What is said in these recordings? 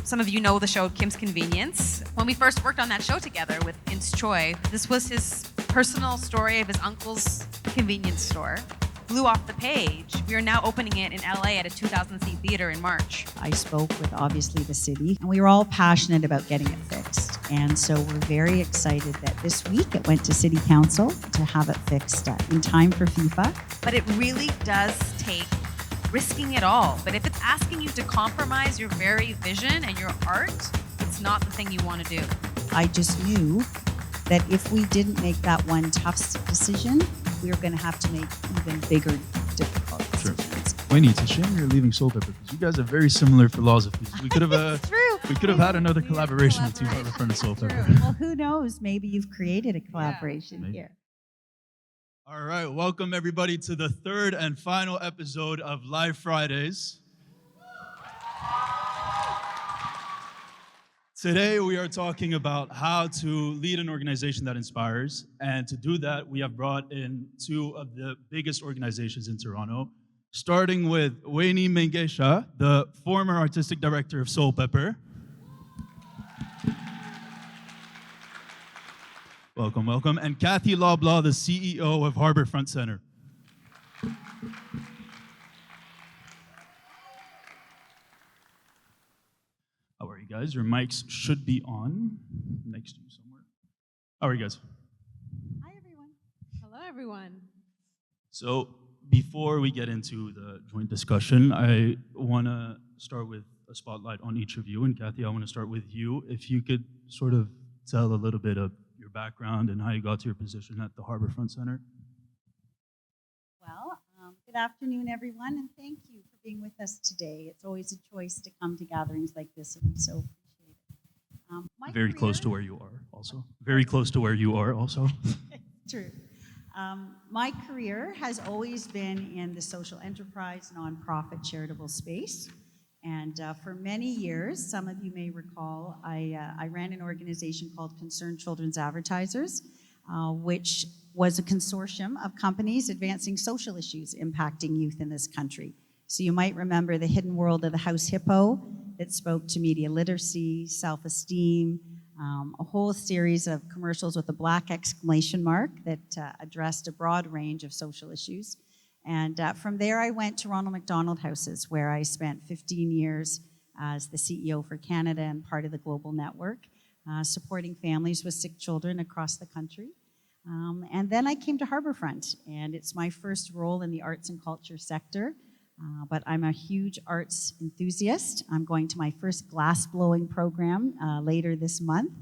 Some of you know the show Kim's Convenience. When we first worked on that show together with Inst Choi, this was his personal story of his uncle's convenience store. Blew off the page. We are now opening it in LA at a 2,000-seat theater in March. I spoke with obviously the city, and we were all passionate about getting it fixed. And so we're very excited that this week it went to City Council to have it fixed in time for FIFA. But it really does take risking it all. But if it's asking you to compromise your very vision and your art, it's not the thing you want to do. I just knew that if we didn't make that one tough decision, we were going to have to make even bigger, difficult decisions. Weyni, it's a shame you're leaving Soulpepper because you guys have very similar philosophies. We could have had another collaboration between Harbourfront and Soulpepper. Well, who knows? Maybe you've created a collaboration here. All right, welcome everybody to the third and final episode of Live Fridays. Today we are talking about how to lead an organization that inspires, and to do that we have brought in two of the biggest organizations in Toronto, starting with Weyni Mengesha, the former artistic director of Soulpepper. Welcome, welcome. And Cathy Loblaw, the CEO of Harbourfront Centre. How are you guys? Your mics should be on next to you somewhere. How are you guys? Hi, everyone. Hello, everyone. So before we get into the joint discussion, I want to start with a spotlight on each of you. And Cathy, I want to start with you. If you could sort of tell a little bit of your background and how you got to your position at the Harbourfront Centre. Well, good afternoon, everyone, and thank you for being with us today. It's always a choice to come to gatherings like this, and we so appreciate it. Very close to where you are, also. Very close to where you are, also. True. My career has always been in the social enterprise, nonprofit, charitable space. And for many years, some of you may recall, I ran an organization called Concerned Children's Advertisers, which was a consortium of companies advancing social issues impacting youth in this country. So you might remember the hidden world of the house hippo that spoke to media literacy, self-esteem, a whole series of commercials with a black exclamation mark that addressed a broad range of social issues. And from there, I went to Ronald McDonald Houses, where I spent 15 years as the CEO for Canada and part of the global network, supporting families with sick children across the country. And then I came to Harbourfront, and it's my first role in the arts and culture sector. But I'm a huge arts enthusiast. I'm going to my first glass-blowing program later this month.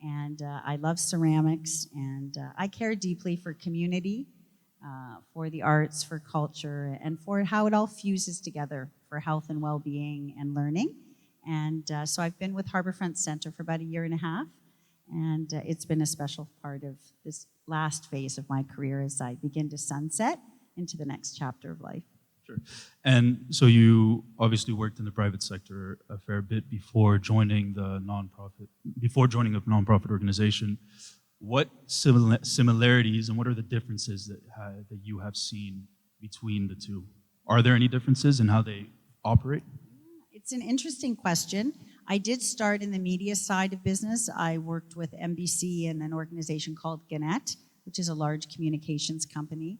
And I love ceramics, and I care deeply for community, for the arts, for culture, and for how it all fuses together for health and well-being and learning. And so I've been with Harbourfront Centre for about a year and a half, and it's been a special part of this last phase of my career as I begin to sunset into the next chapter of life. Sure. And so you obviously worked in the private sector a fair bit before joining a nonprofit organization. What similarities and what are the differences that you have seen between the two? Are there any differences in how they operate? It's an interesting question. I did start in the media side of business. I worked with NBC and an organization called Gannett, which is a large communications company.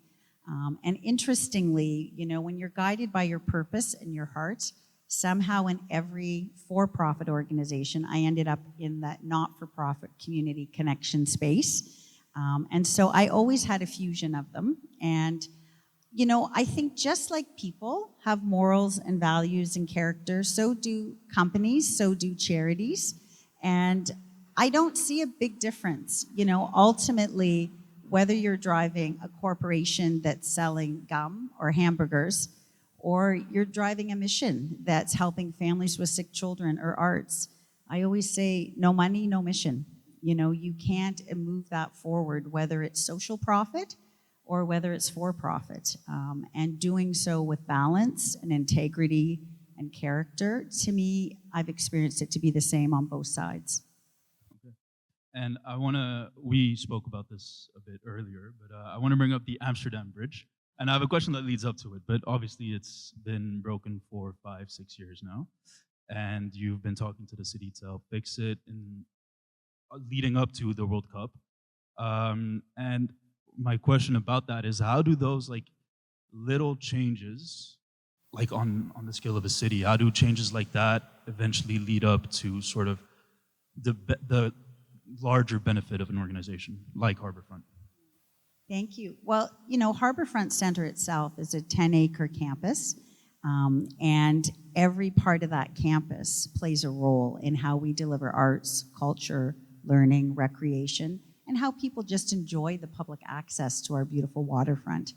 And interestingly, you know, when you're guided by your purpose and your heart, somehow in every for-profit organization, I ended up in that not-for-profit community connection space. And so I always had a fusion of them. And, you know, I think just like people have morals and values and character, so do companies, so do charities. And I don't see a big difference. You know, ultimately, whether you're driving a corporation that's selling gum or hamburgers, or you're driving a mission that's helping families with sick children or arts, I always say, no money, no mission. You know, you can't move that forward, whether it's social profit or whether it's for profit. And doing so with balance and integrity and character, to me, I've experienced it to be the same on both sides. Okay. And we spoke about this a bit earlier, but I want to bring up the Amsterdam Bridge. And I have a question that leads up to it, but obviously it's been broken for 5-6 years now. and you've been talking to the city to help fix it in leading up to the World Cup. And my question about that is, how do those like little changes, like on the scale of a city, how do changes like that eventually lead up to sort of the larger benefit of an organization like Harbourfront? Thank you. Well, you know, Harbourfront Centre itself is a 10-acre campus, and every part of that campus plays a role in how we deliver arts, culture, learning, recreation, and how people just enjoy the public access to our beautiful waterfront.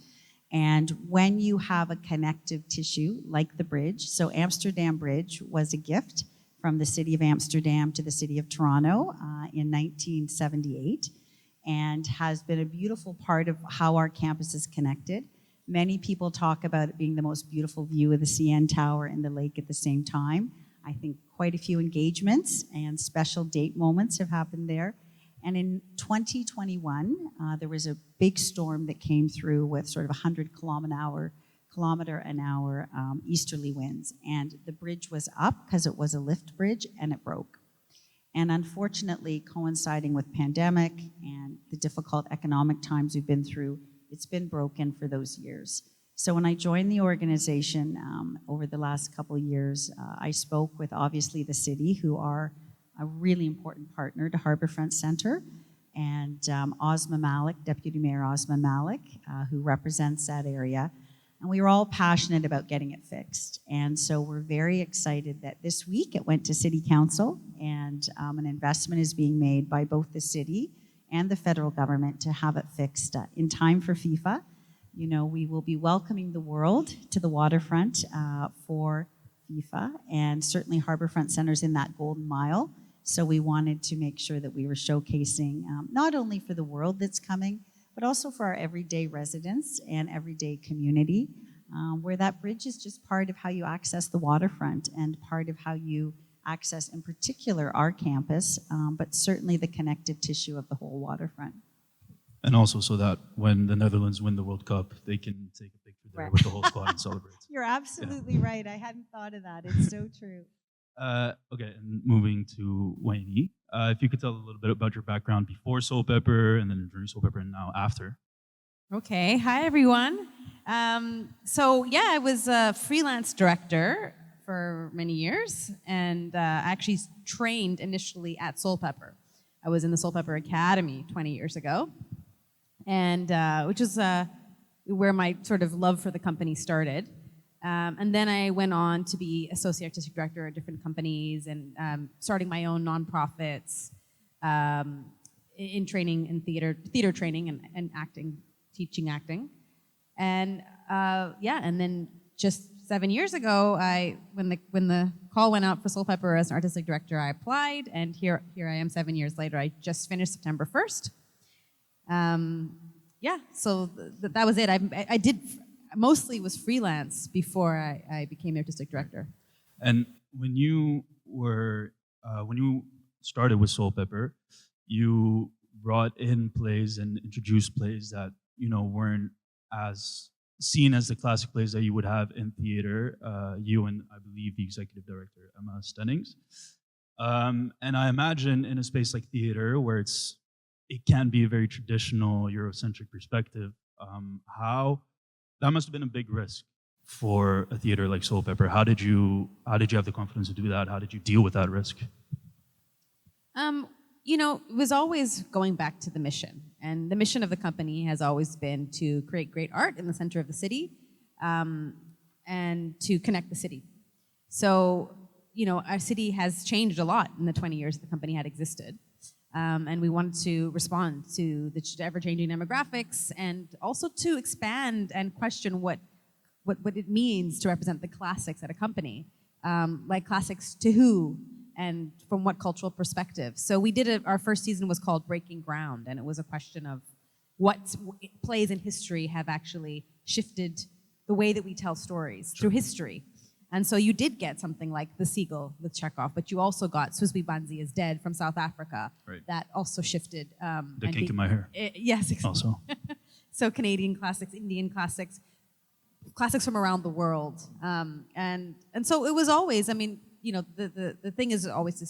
And when you have a connective tissue like the bridge, so Amsterdam Bridge was a gift from the City of Amsterdam to the City of Toronto in 1978, and has been a beautiful part of how our campus is connected. Many people talk about it being the most beautiful view of the CN Tower and the lake at the same time. I think quite a few engagements and special date moments have happened there. And in 2021, there was a big storm that came through with sort of 100 kilometer an hour easterly winds. And the bridge was up because it was a lift bridge, and it broke. And unfortunately, coinciding with pandemic and the difficult economic times we've been through, it's been broken for those years. So when I joined the organization over the last couple of years, I spoke with obviously the city, who are a really important partner to Harbourfront Centre, and Ozma Malik, Deputy Mayor Ozma Malik, who represents that area. And we were all passionate about getting it fixed. And so we're very excited that this week it went to City Council, and an investment is being made by both the city and the federal government to have it fixed in time for FIFA. You know, we will be welcoming the world to the waterfront for FIFA, and certainly Harbourfront Centre's in that golden mile. So we wanted to make sure that we were showcasing not only for the world that's coming, but also for our everyday residents and everyday community, where that bridge is just part of how you access the waterfront and part of how you access, in particular, our campus, but certainly the connective tissue of the whole waterfront. And also so that when the Netherlands win the World Cup, they can take a picture there with the whole squad and celebrate. You're absolutely right. I hadn't thought of that. It's so true. Okay, and moving to Weyni, if you could tell a little bit about your background before Soulpepper and then during Soulpepper and now after. Okay, hi everyone. So yeah, I was a freelance director for many years, and I actually trained initially at Soulpepper. I was in the Soulpepper Academy 20 years ago, and which is where my sort of love for the company started. And then I went on to be associate artistic director at different companies, and starting my own nonprofits in training in theater training and acting, teaching acting. And yeah, and then just 7 years ago, when the call went out for Soulpepper as an artistic director, I applied, and here I am 7 years later. I just finished September 1st. Yeah, so that was it. I did mostly was freelance before I became the artistic director. And when you started with Soulpepper, you brought in plays and introduced plays that weren't as seen as the classic plays that you would have in theater. You and I believe the executive director Emma Stennings. And I imagine in a space like theater, where it can be a very traditional Eurocentric perspective, that must have been a big risk for a theater like Soulpepper. How did you have the confidence to do that? How did you deal with that risk? It was always going back to the mission. And the mission of the company has always been to create great art in the center of the city, and to connect the city. So, our city has changed a lot in the 20 years the company had existed. And we wanted to respond to the ever-changing demographics, and also to expand and question what it means to represent the classics at a company. Like classics to who and from what cultural perspective. So we did our first season was called Breaking Ground, and it was a question of what plays in history have actually shifted the way that we tell stories through history. And so you did get something like The Seagull with Chekhov, but you also got Susbi Banzi is Dead from South Africa. Right. That also shifted. The Kink in My Hair. Yes, exactly. Also. So Canadian classics, Indian classics, classics from around the world. And so it was always, the thing is always to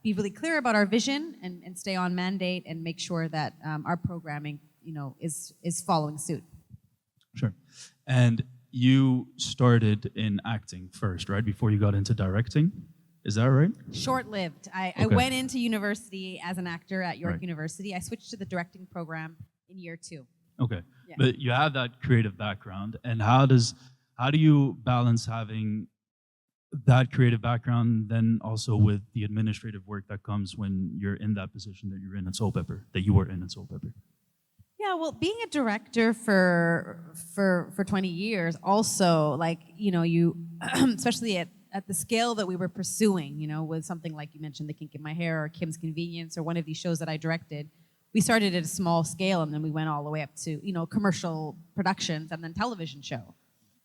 be really clear about our vision and stay on mandate and make sure that our programming, is following suit. Sure. And you started in acting first, right? Before you got into directing? Is that right? Short-lived. I Okay. went into university as an actor at York Right. University. I switched to the directing program in year 2. Okay. Yeah. But you have that creative background. And how do you balance having that creative background then also with the administrative work that comes when you're in that position that you're in at Soulpepper, that you were in at Soulpepper? Yeah, well, being a director for 20 years also, like, you, especially at the scale that we were pursuing, with something like you mentioned, The Kink in My Hair or Kim's Convenience or one of these shows that I directed, we started at a small scale and then we went all the way up to, commercial productions and then television show.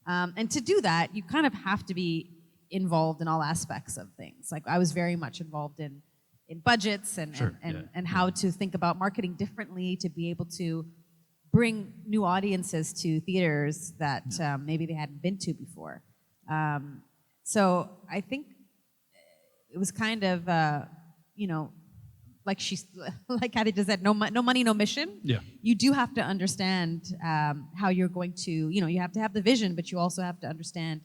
And to do that, you kind of have to be involved in all aspects of things. Like I was very much involved in budgets and Sure, and how to think about marketing differently to be able to bring new audiences to theaters that maybe they hadn't been to before. So I think it was kind of, like Cathy just said, no money, no mission. Yeah. You do have to understand how you're going to, you have to have the vision, but you also have to understand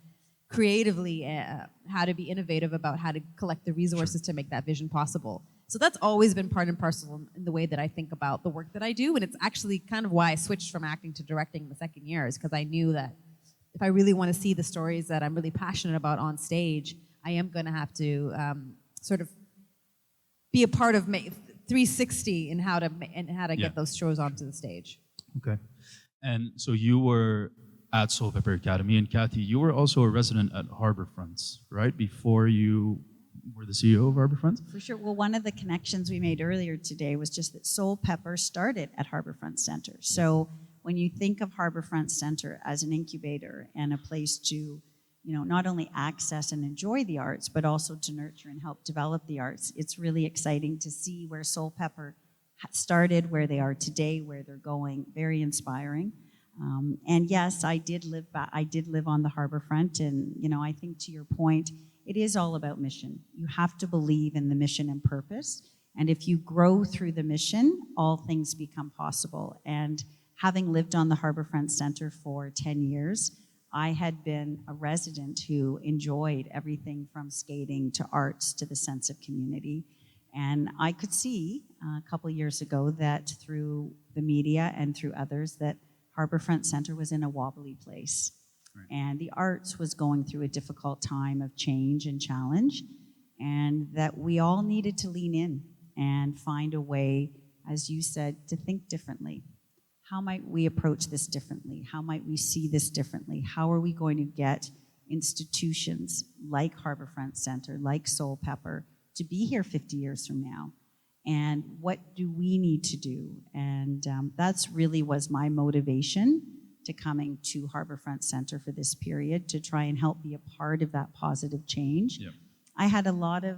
creatively how to be innovative about how to collect the resources to make that vision possible. So that's always been part and parcel in the way that I think about the work that I do, and it's actually kind of why I switched from acting to directing in the second year, is because I knew that if I really want to see the stories that I'm really passionate about on stage, I am going to have to sort of be a part of 360 in how to get those shows onto the stage. Okay. And so you were at Soulpepper Academy, and Cathy, you were also a resident at Harbourfront, right? Before you were the CEO of Harbourfront? For sure. Well, one of the connections we made earlier today was just that Soulpepper started at Harbourfront Centre. So when you think of Harbourfront Centre as an incubator and a place to, not only access and enjoy the arts, but also to nurture and help develop the arts, it's really exciting to see where Soulpepper started, where they are today, where they're going. Very inspiring. And yes, I did live on the Harbourfront, and I think to your point, it is all about mission. You have to believe in the mission and purpose, and if you grow through the mission, all things become possible. And having lived on the Harbourfront Centre for 10 years, I had been a resident who enjoyed everything from skating to arts to the sense of community. And I could see a couple years ago that through the media and through others that Harbourfront Centre was in a wobbly place. Right. And the arts was going through a difficult time of change and challenge, and that we all needed to lean in and find a way, as you said, to think differently. How might we approach this differently? How might we see this differently? How are we going to get institutions like Harbourfront Centre, like Soulpepper, to be here 50 years from now? And what do we need to do? And that's really was my motivation to coming to Harbourfront Centre for this period, to try and help be a part of that positive change. Yep. I had a lot of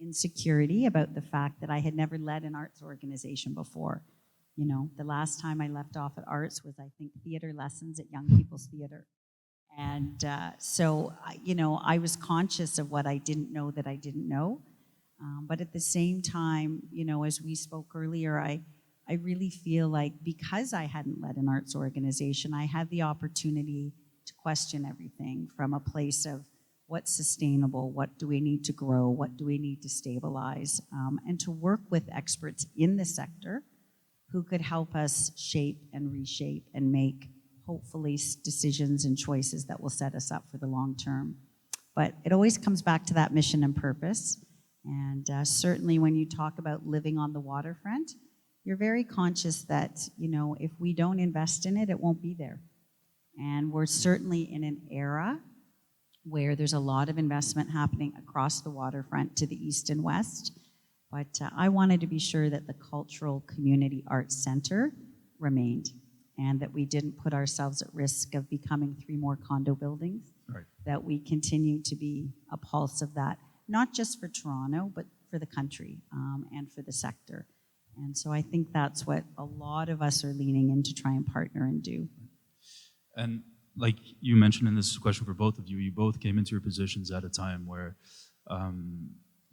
insecurity about the fact that I had never led an arts organization before. The last time I left off at arts was, I think, theater lessons at Young People's Theatre. And so, I was conscious of what I didn't know that I didn't know. But at the same time, as we spoke earlier, I really feel like because I hadn't led an arts organization, I had the opportunity to question everything from a place of what's sustainable, what do we need to grow, what do we need to stabilize, and to work with experts in the sector who could help us shape and reshape and make, hopefully, decisions and choices that will set us up for the long term. But it always comes back to that mission and purpose. And certainly when you talk about living on the waterfront, you're very conscious that, if we don't invest in it, it won't be there. And we're certainly in an era where there's a lot of investment happening across the waterfront to the east and west. But I wanted to be sure that the Cultural Community Arts Centre remained, and that we didn't put ourselves at risk of becoming 3 more condo buildings, right. That we continue to be a pulse of that, not just for Toronto, but for the country and for the sector. And so I think that's what a lot of us are leaning in to try and partner and do. And like you mentioned, and this is a question for both of you, you both came into your positions at a time where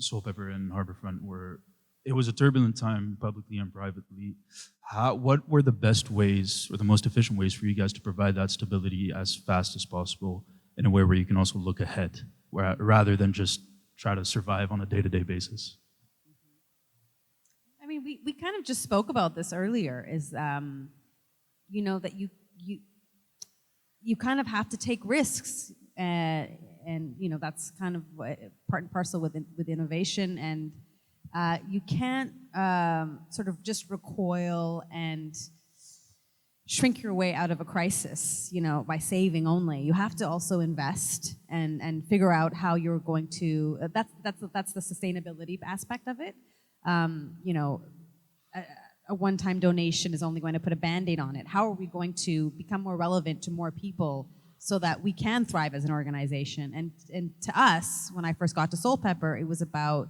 Soulpepper and Harbourfront it was a turbulent time, publicly and privately. What were the best ways, or the most efficient ways for you guys to provide that stability as fast as possible in a way where you can also look ahead, rather than just try to survive on a day-to-day basis? I mean, we kind of just spoke about this earlier, is, you know, that you kind of have to take risks, and you know, that's kind of part and parcel with innovation, and you can't sort of just recoil and shrink your way out of a crisis, you know, by saving only. You have to also invest and figure out how you're going to. That's the sustainability aspect of it. You know, a one-time donation is only going to put a Band-Aid on it. How are we going to become more relevant to more people so that we can thrive as an organization? And to us, when I first got to Soulpepper, it was about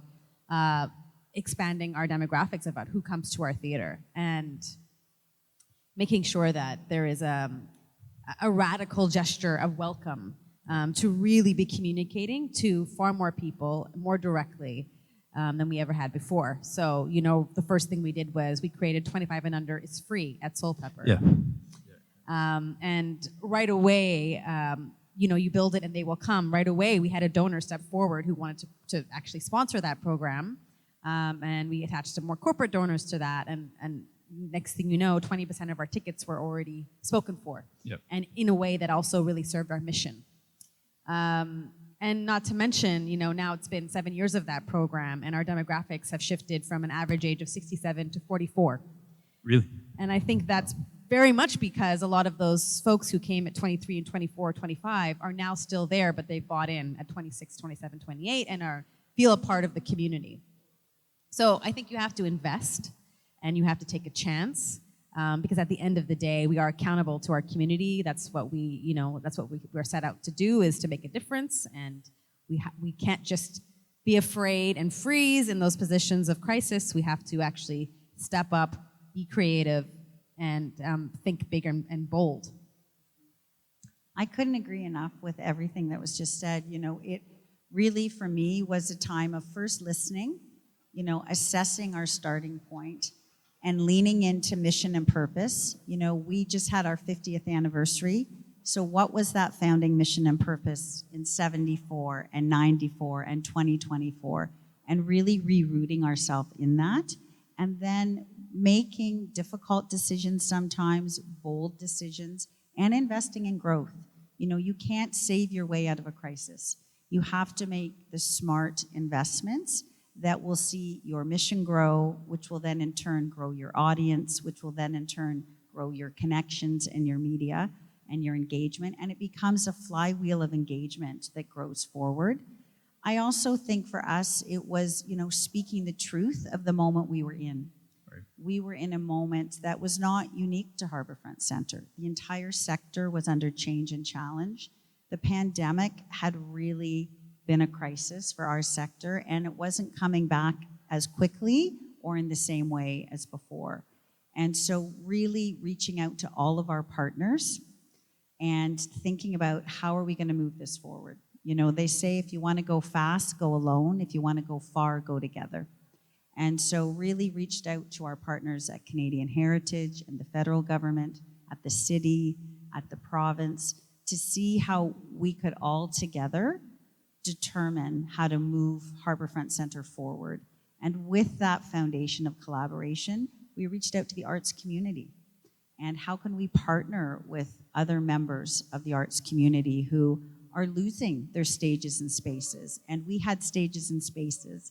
expanding our demographics about who comes to our theater and making sure that there is a radical gesture of welcome to really be communicating to far more people more directly than we ever had before. So, you know, the first thing we did was we created 25 and under is free at Soulpepper. Yeah. And right away, you know, you build it and they will come. Right away, we had a donor step forward who wanted to actually sponsor that program. And we attached some more corporate donors to that. And next thing you know, 20% of our tickets were already spoken for. Yep. And in a way that also really served our mission. And not to mention, you know, now it's been 7 years of that program, and our demographics have shifted from an average age of 67 to 44. Really? And I think that's very much because a lot of those folks who came at 23 and 24, 25 are now still there, but they've bought in at 26, 27, 28 and feel a part of the community. So I think you have to invest and you have to take a chance, because at the end of the day, we are accountable to our community. That's what we're set out to do, is to make a difference. And we can't just be afraid and freeze in those positions of crisis. We have to actually step up, be creative, and think big and bold. I couldn't agree enough with everything that was just said. You know, it really, for me, was a time of first listening, you know, assessing our starting point, and leaning into mission and purpose. You know, we just had our 50th anniversary. So what was that founding mission and purpose in 74 and 94 and 2024? And really rerouting ourselves in that. And then making difficult decisions sometimes, bold decisions, and investing in growth. You know, you can't save your way out of a crisis. You have to make the smart investments that will see your mission grow, which will then in turn grow your audience, which will then in turn grow your connections and your media and your engagement, and it becomes a flywheel of engagement that grows forward. I also think for us, it was, you know, speaking the truth of the moment we were in. Right. We were in a moment that was not unique to Harbourfront Centre. The entire sector was under change and challenge. The pandemic had really been a crisis for our sector, and it wasn't coming back as quickly or in the same way as before. And so really reaching out to all of our partners and thinking about how are we going to move this forward. You know, they say if you want to go fast, go alone. If you want to go far, go together. And so really reached out to our partners at Canadian Heritage and the federal government, at the city, at the province, to see how we could all together determine how to move Harbourfront Centre forward. And with that foundation of collaboration, we reached out to the arts community. And how can we partner with other members of the arts community who are losing their stages and spaces? And we had stages and spaces.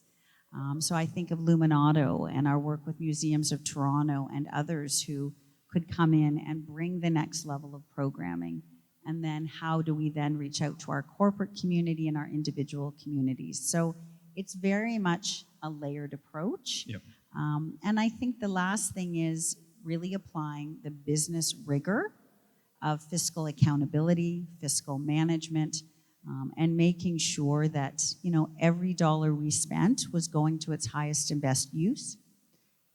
So I think of Luminato and our work with Museums of Toronto and others who could come in and bring the next level of programming. And then how do we then reach out to our corporate community and our individual communities? So it's very much a layered approach. Yep. And I think the last thing is really applying the business rigor of fiscal accountability, fiscal management, and making sure that, you know, every dollar we spent was going to its highest and best use.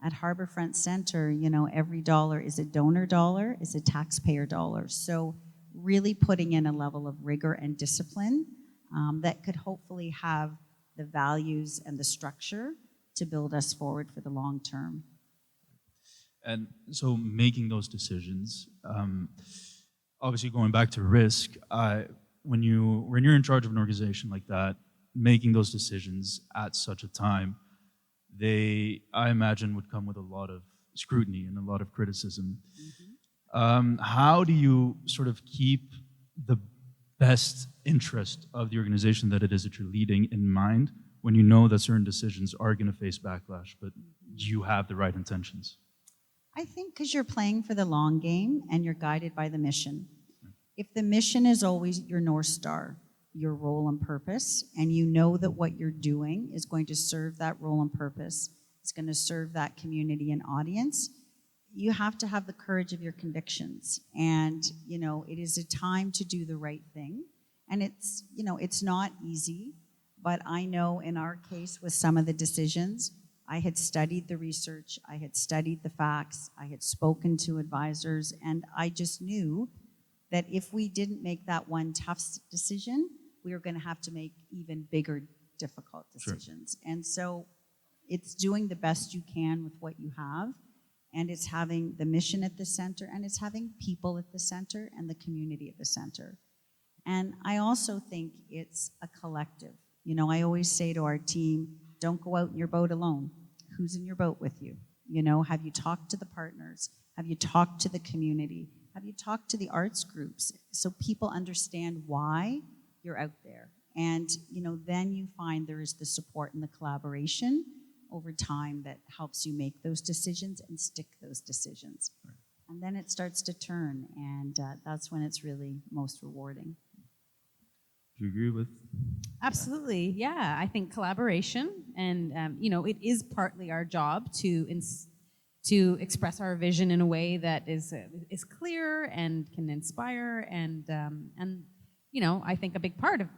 At Harbourfront Centre, you know, every dollar is a donor dollar, is a taxpayer dollar. So really putting in a level of rigor and discipline that could hopefully have the values and the structure to build us forward for the long term. And so making those decisions, obviously going back to risk, when you're in charge of an organization like that, making those decisions at such a time, I imagine, would come with a lot of scrutiny and a lot of criticism. How do you sort of keep the best interest of the organization that it is that you're leading in mind when you know that certain decisions are going to face backlash, but you have the right intentions? I think because you're playing for the long game and you're guided by the mission. If the mission is always your North Star, your role and purpose, and you know that what you're doing is going to serve that role and purpose, it's going to serve that community and audience, you have to have the courage of your convictions. And, it is a time to do the right thing. And it's not easy, but I know in our case with some of the decisions, I had studied the research, I had studied the facts, I had spoken to advisors, and I just knew that if we didn't make that one tough decision, we were going to have to make even bigger, difficult decisions. Sure. And so it's doing the best you can with what you have, and it's having the mission at the center, and it's having people at the center and the community at the center. And I also think it's a collective. I always say to our team, don't go out in your boat alone. Who's in your boat with you? Have you talked to the partners? Have you talked to the community? Have you talked to the arts groups so people understand why you're out there? And, then you find there is the support and the collaboration over time that helps you make those decisions and stick those decisions. Right. And then it starts to turn, and that's when it's really most rewarding. Do you agree with? Absolutely, yeah. I think collaboration, and it is partly our job to express our vision in a way that is clear and can inspire, and I think a big part of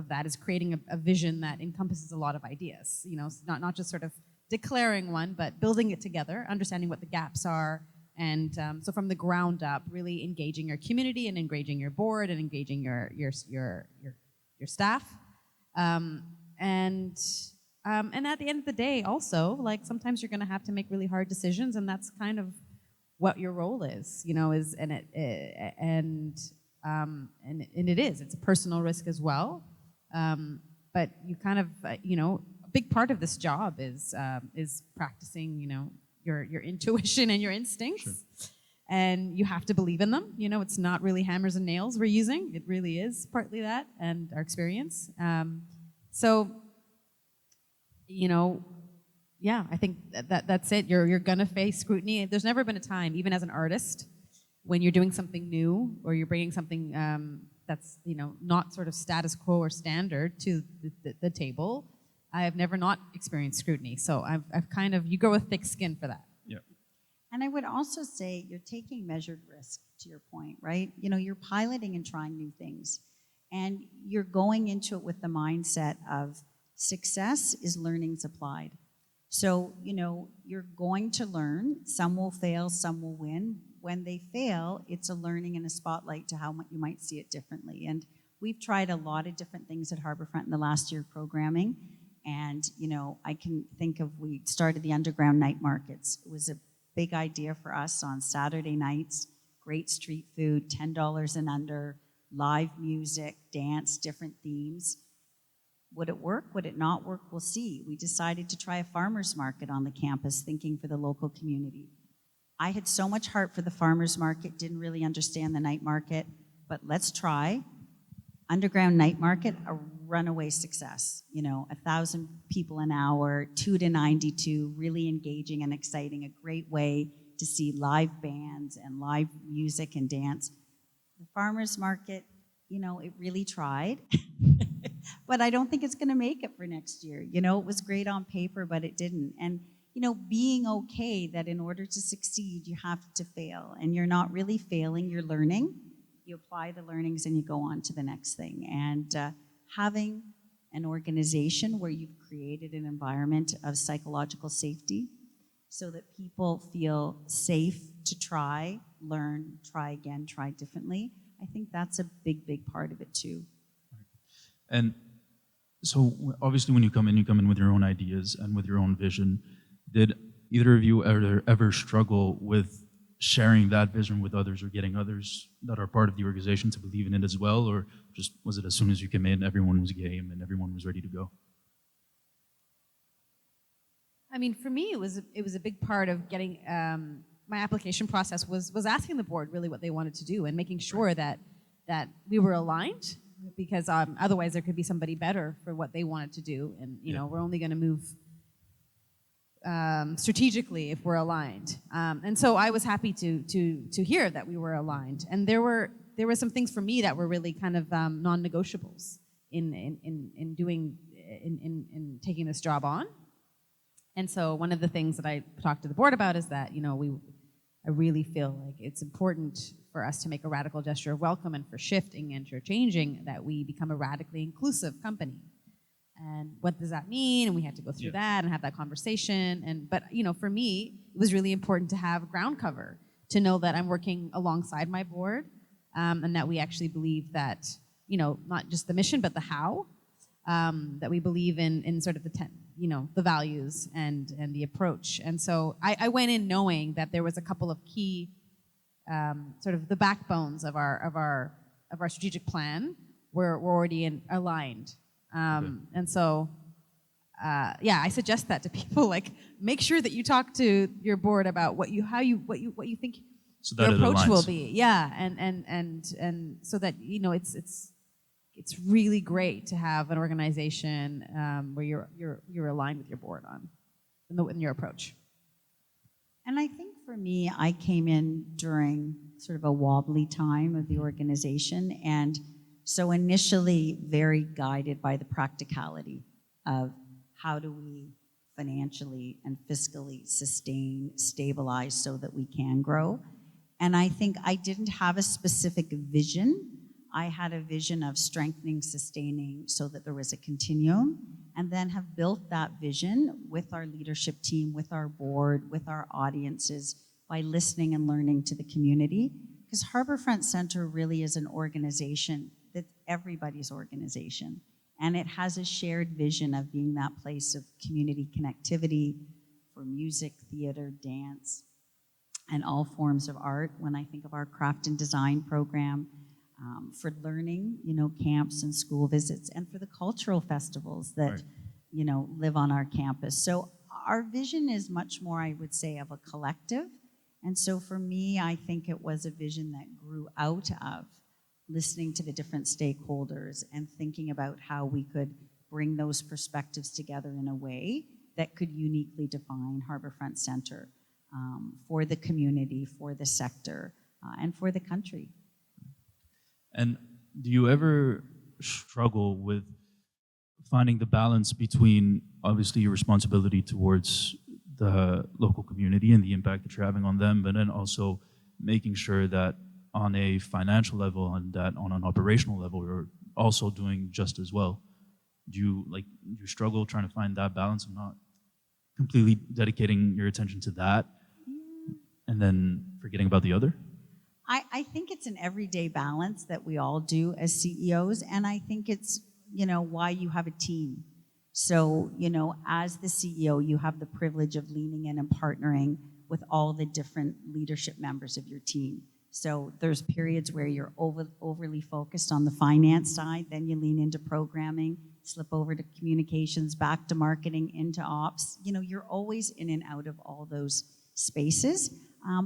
that is creating a vision that encompasses a lot of ideas. Not just sort of declaring one, but building it together, understanding what the gaps are, and so from the ground up, really engaging your community and engaging your board and engaging your staff, and at the end of the day, also, like, sometimes you're going to have to make really hard decisions, and that's kind of what your role is. It's a personal risk as well. But you kind of, a big part of this job is practicing, your intuition and your instincts. Sure. And you have to believe in them. It's not really hammers and nails we're using. It really is partly that and our experience. I think that's it. You're gonna face scrutiny. There's never been a time, even as an artist, when you're doing something new or you're bringing something that's not sort of status quo or standard to the table. I have never not experienced scrutiny, so I've kind of, you grow a thick skin for that. Yeah. And I would also say you're taking measured risk, to your point, right? You're piloting and trying new things, and you're going into it with the mindset of success is learnings applied. So, you're going to learn. Some will fail, some will win. When they fail, it's a learning and a spotlight to how you might see it differently. And we've tried a lot of different things at Harbourfront in the last year of programming. And, I can think of, we started the underground night markets. It was a big idea for us on Saturday nights, great street food, $10 and under, live music, dance, different themes. Would it work? Would it not work? We'll see. We decided to try a farmer's market on the campus, thinking for the local community. I had so much heart for the farmer's market, didn't really understand the night market, but let's try. Underground night market, a runaway success. 1,000 people an hour, 2 to 92, really engaging and exciting, a great way to see live bands and live music and dance. The farmer's market, it really tried, but I don't think it's going to make it for next year. It was great on paper, but it didn't. And, being okay that in order to succeed, you have to fail. And you're not really failing, you're learning. You apply the learnings and you go on to the next thing. And having an organization where you've created an environment of psychological safety so that people feel safe to try, learn, try again, try differently, I think that's a big, big part of it too. And so obviously when you come in with your own ideas and with your own vision. Did either of you ever struggle with sharing that vision with others or getting others that are part of the organization to believe in it as well? Or just was it as soon as you came in, everyone was game and everyone was ready to go? I mean, for me, it was a big part of getting my application process was asking the board really what they wanted to do and making sure that we were aligned, because otherwise there could be somebody better for what they wanted to do, and we're only going to move strategically if we're aligned. And so I was happy to hear that we were aligned, and there were some things for me that were really kind of non-negotiables in taking this job on. And so one of the things that I talked to the board about is that, I really feel like it's important for us to make a radical gesture of welcome, and for shifting and for changing, that we become a radically inclusive company. And what does that mean? And we had to go through that and have that conversation. But for me, it was really important to have ground cover, to know that I'm working alongside my board, and that we actually believe that, not just the mission, but the how, that we believe in sort of the values and the approach. And so I went in knowing that there was a couple of key sort of the backbones of our strategic plan were already aligned. And so I suggest that to people, like, make sure that you talk to your board about what you think so that your approach will aligns. be. And so that it's really great to have an organization where you're aligned with your board in your approach. And I think for me, I came in during sort of a wobbly time of the organization, and so initially very guided by the practicality of how do we financially and fiscally stabilize so that we can grow. And I think I didn't have a specific vision. I had a vision of strengthening, sustaining, so that there was a continuum, and then have built that vision with our leadership team, with our board, with our audiences, by listening and learning to the community. Because Harbourfront Centre really is an organization that's everybody's organization, and it has a shared vision of being that place of community connectivity for music, theatre, dance, and all forms of art. When I think of our craft and design program, for learning, camps and school visits, and for the cultural festivals that, live on our campus. So our vision is much more, I would say, of a collective. And so for me, I think it was a vision that grew out of listening to the different stakeholders and thinking about how we could bring those perspectives together in a way that could uniquely define Harbourfront Centre for the community, for the sector, and for the country. And do you ever struggle with finding the balance between, obviously, your responsibility towards the local community and the impact that you're having on them, but then also making sure that on a financial level and that on an operational level, you're also doing just as well? Do you struggle trying to find that balance and not completely dedicating your attention to that and then forgetting about the other? I think it's an everyday balance that we all do as CEOs, and I think it's, why you have a team. So, as the CEO, you have the privilege of leaning in and partnering with all the different leadership members of your team. So there's periods where you're overly focused on the finance side, then you lean into programming, slip over to communications, back to marketing, into ops. You're always in and out of all those spaces.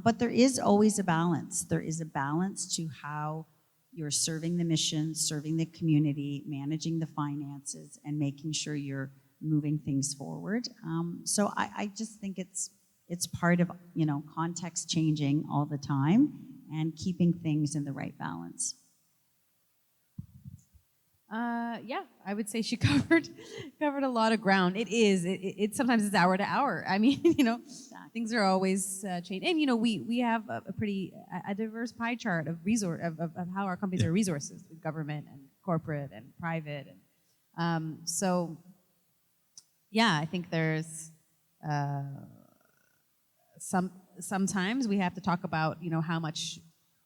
But there is always a balance. There is a balance to how you're serving the mission, serving the community, managing the finances, and making sure you're moving things forward. So I just think it's part of, context changing all the time and keeping things in the right balance. I would say she covered a lot of ground. It sometimes it's hour to hour. I mean, things are always changing. And we have a pretty diverse pie chart of how our companies are resources, with government and corporate and private. And I think there's sometimes we have to talk about how much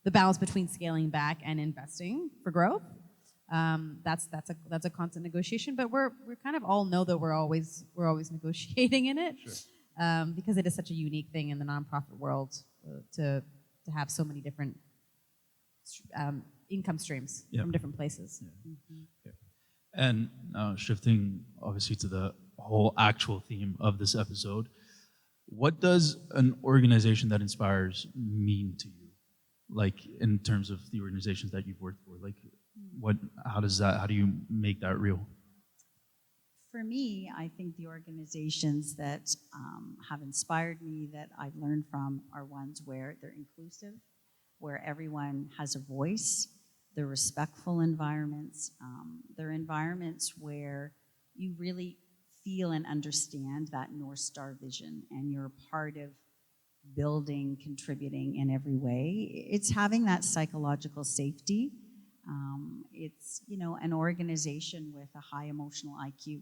the balance between scaling back and investing for growth. That's a constant negotiation, but we kind of all know that we're always negotiating in it, because it is such a unique thing in the nonprofit world to have so many different income streams from different places. Okay. And now shifting obviously to the whole actual theme of this episode, what does an organization that inspires mean to you? Like in terms of the organizations that you've worked for, like how do you make that real? For me, I think the organizations that have inspired me, that I've learned from, are ones where they're inclusive, where everyone has a voice. They're respectful environments. They're environments where you really feel and understand that North Star vision, and you're a part of building, contributing in every way. It's having that psychological safety. It's, an organization with a high emotional IQ,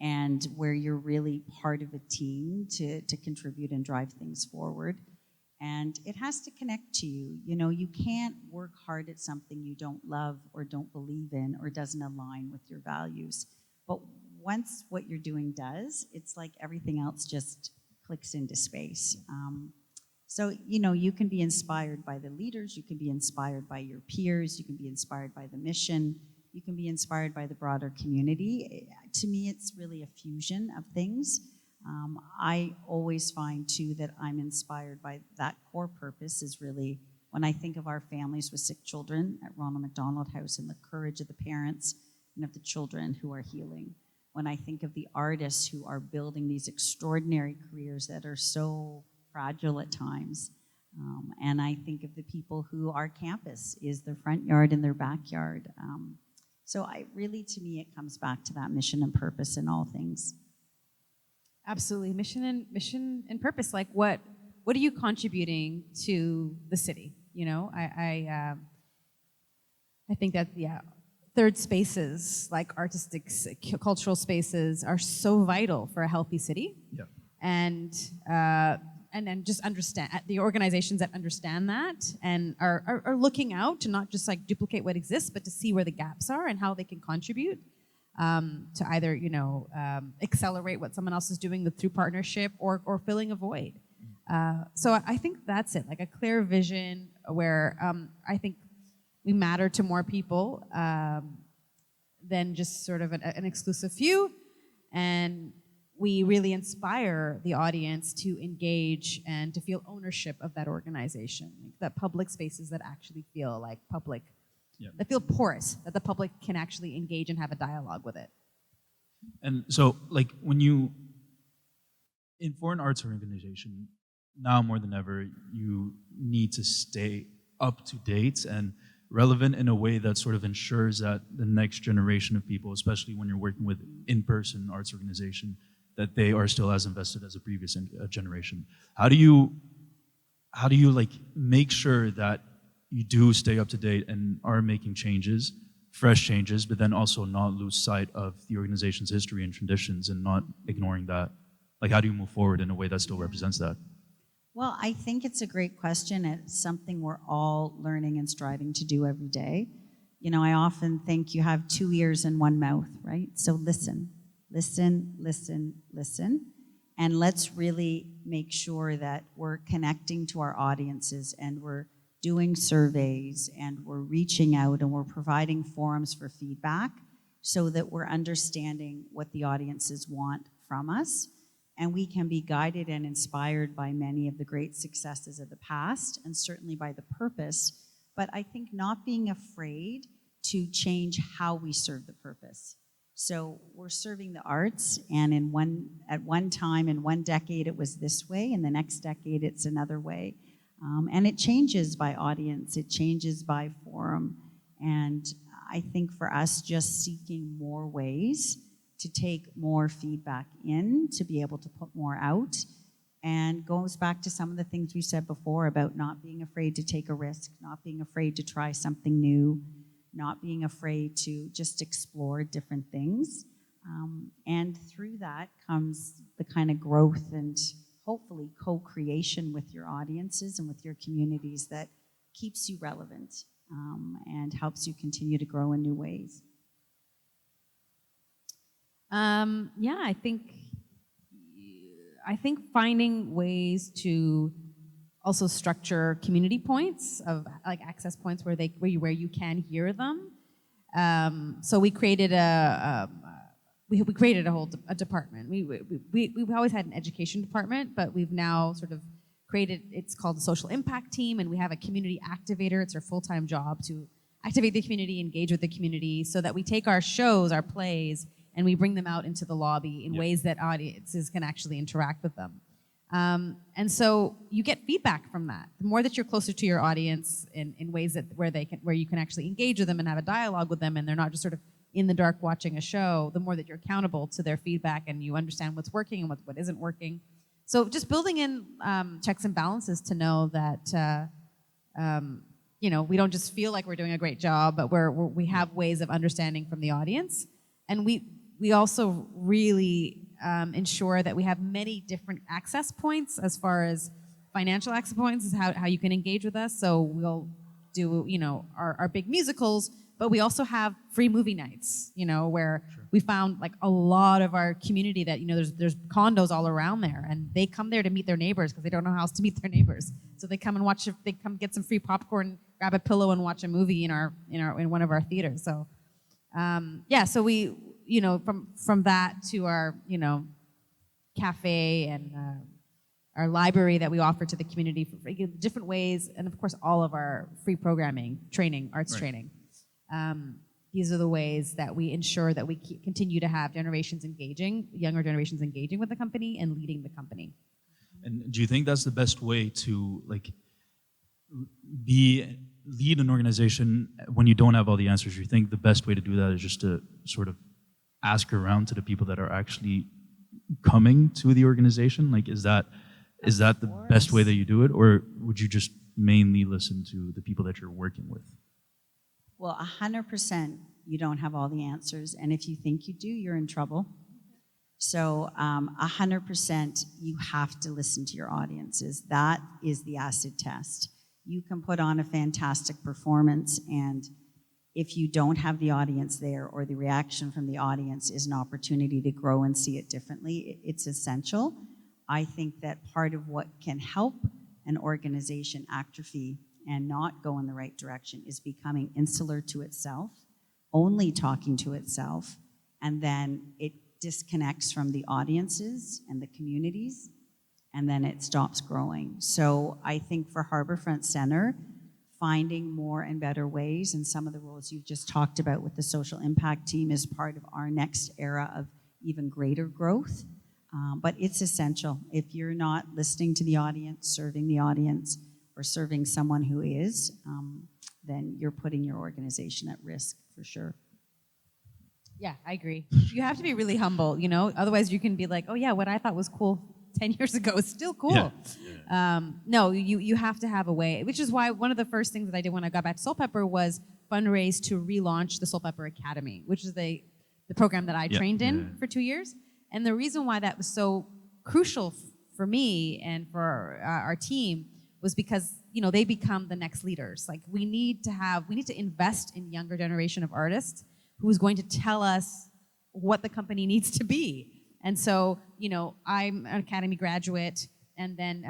and where you're really part of a team to contribute and drive things forward. And it has to connect to you. You can't work hard at something you don't love or don't believe in or doesn't align with your values. But once what you're doing does, it's like everything else just clicks into space. So, you can be inspired by the leaders, you can be inspired by your peers, you can be inspired by the mission, you can be inspired by the broader community. To me, it's really a fusion of things. I always find, too, that I'm inspired by that core purpose is really when I think of our families with sick children at Ronald McDonald House and the courage of the parents and of the children who are healing. When I think of the artists who are building these extraordinary careers that are so fragile at times. And I think of the people who our campus is their front yard and their backyard. So to me, it comes back to that mission and purpose in all things. Absolutely, mission and purpose. Like what are you contributing to the city? I think that third spaces, like artistic, cultural spaces, are so vital for a healthy city. Yeah. And then just understand the organizations that understand that and are looking out to not just like duplicate what exists, but to see where the gaps are and how they can contribute to either accelerate what someone else is doing through partnership or filling a void. So I think that's it, like a clear vision where I think we matter to more people than just sort of an exclusive few, and we really inspire the audience to engage and to feel ownership of that organization, like that public spaces that actually feel like public, that feel porous, that the public can actually engage and have a dialogue with it. And so, like, when you, in for an arts organization, now more than ever, you need to stay up to date and relevant in a way that sort of ensures that the next generation of people, especially when you're working with in-person arts organization, that they are still as invested as a previous generation. How do you like make sure that you do stay up to date and are making changes, fresh changes, but then also not lose sight of the organization's history and traditions and not ignoring that? Like, how do you move forward in a way that still represents that? Well, I think it's a great question. It's something we're all learning and striving to do every day. I often think you have 2 ears and 1 mouth, right? So listen, and let's really make sure that we're connecting to our audiences and we're doing surveys and we're reaching out and we're providing forums for feedback so that we're understanding what the audiences want from us. And we can be guided and inspired by many of the great successes of the past and certainly by the purpose, but I think not being afraid to change how we serve the purpose. So we're serving the arts, and at one time, in one decade, it was this way, and the next decade, it's another way. And it changes by audience, it changes by forum, and I think for us, just seeking more ways to take more feedback in, to be able to put more out, and goes back to some of the things we said before about not being afraid to take a risk, not being afraid to try something new, not being afraid to just explore different things. And through that comes the kind of growth and hopefully co-creation with your audiences and with your communities that keeps you relevant and helps you continue to grow in new ways. Yeah, I think finding ways to also structure community points of like access points where you can hear them. So we created we created a department. We've always had an education department, but we've now sort of created, it's called the Social Impact Team, and we have a community activator. It's our full-time job to activate the community, engage with the community, so that we take our shows, our plays, and we bring them out into the lobby in ways that audiences can actually interact with them. And so you get feedback from that. The more that you're closer to your audience in ways that where you can actually engage with them and have a dialogue with them, and they're not just sort of in the dark watching a show, the more that you're accountable to their feedback and you understand what's working and what isn't working. So just building in checks and balances to know that we don't just feel like we're doing a great job, but we have ways of understanding from the audience, and we also really ensure that we have many different access points as far as financial access points is how you can engage with us. So we'll do our big musicals, but we also have free movie nights, where we found like a lot of our community that there's condos all around there, and they come there to meet their neighbors because they don't know how else to meet their neighbors. So they come and they come get some free popcorn, grab a pillow, and watch a movie in one of our theaters. So so we from that to our cafe and our library that we offer to the community for different ways, and of course all of our free programming, training, arts training. These are the ways that we ensure that we continue to have younger generations engaging with the company and leading the company. And do you think that's the best way to lead an organization when you don't have all the answers? You think the best way to do that is just to sort of ask around to the people that are actually coming to the organization? Like, is that the best way that you do it, or would you just mainly listen to the people that you're working with? Well, 100% you don't have all the answers, and if you think you do, you're in trouble. So 100% you have to listen to your audiences. That is the acid test. You can put on a fantastic performance, and if you don't have the audience there, or the reaction from the audience is an opportunity to grow and see it differently, it's essential. I think that part of what can help an organization atrophy and not go in the right direction is becoming insular to itself, only talking to itself, and then it disconnects from the audiences and the communities, and then it stops growing. So I think for Harbourfront Centre, finding more and better ways, and some of the roles you've just talked about with the social impact team is part of our next era of even greater growth. But it's essential. If you're not listening to the audience, serving the audience, or serving someone who is, then you're putting your organization at risk for sure. Yeah, I agree. You have to be really humble, otherwise you can be like, oh yeah, what I thought was cool 10 years ago is still cool. Yeah. No, you have to have a way, which is why one of the first things that I did when I got back to Soulpepper was fundraise to relaunch the Soulpepper Academy, which is the program that I trained in for 2 years. And the reason why that was so crucial for me and for our team was because they become the next leaders. Like we need to invest in younger generation of artists who's going to tell us what the company needs to be. And so I'm an Academy graduate, and then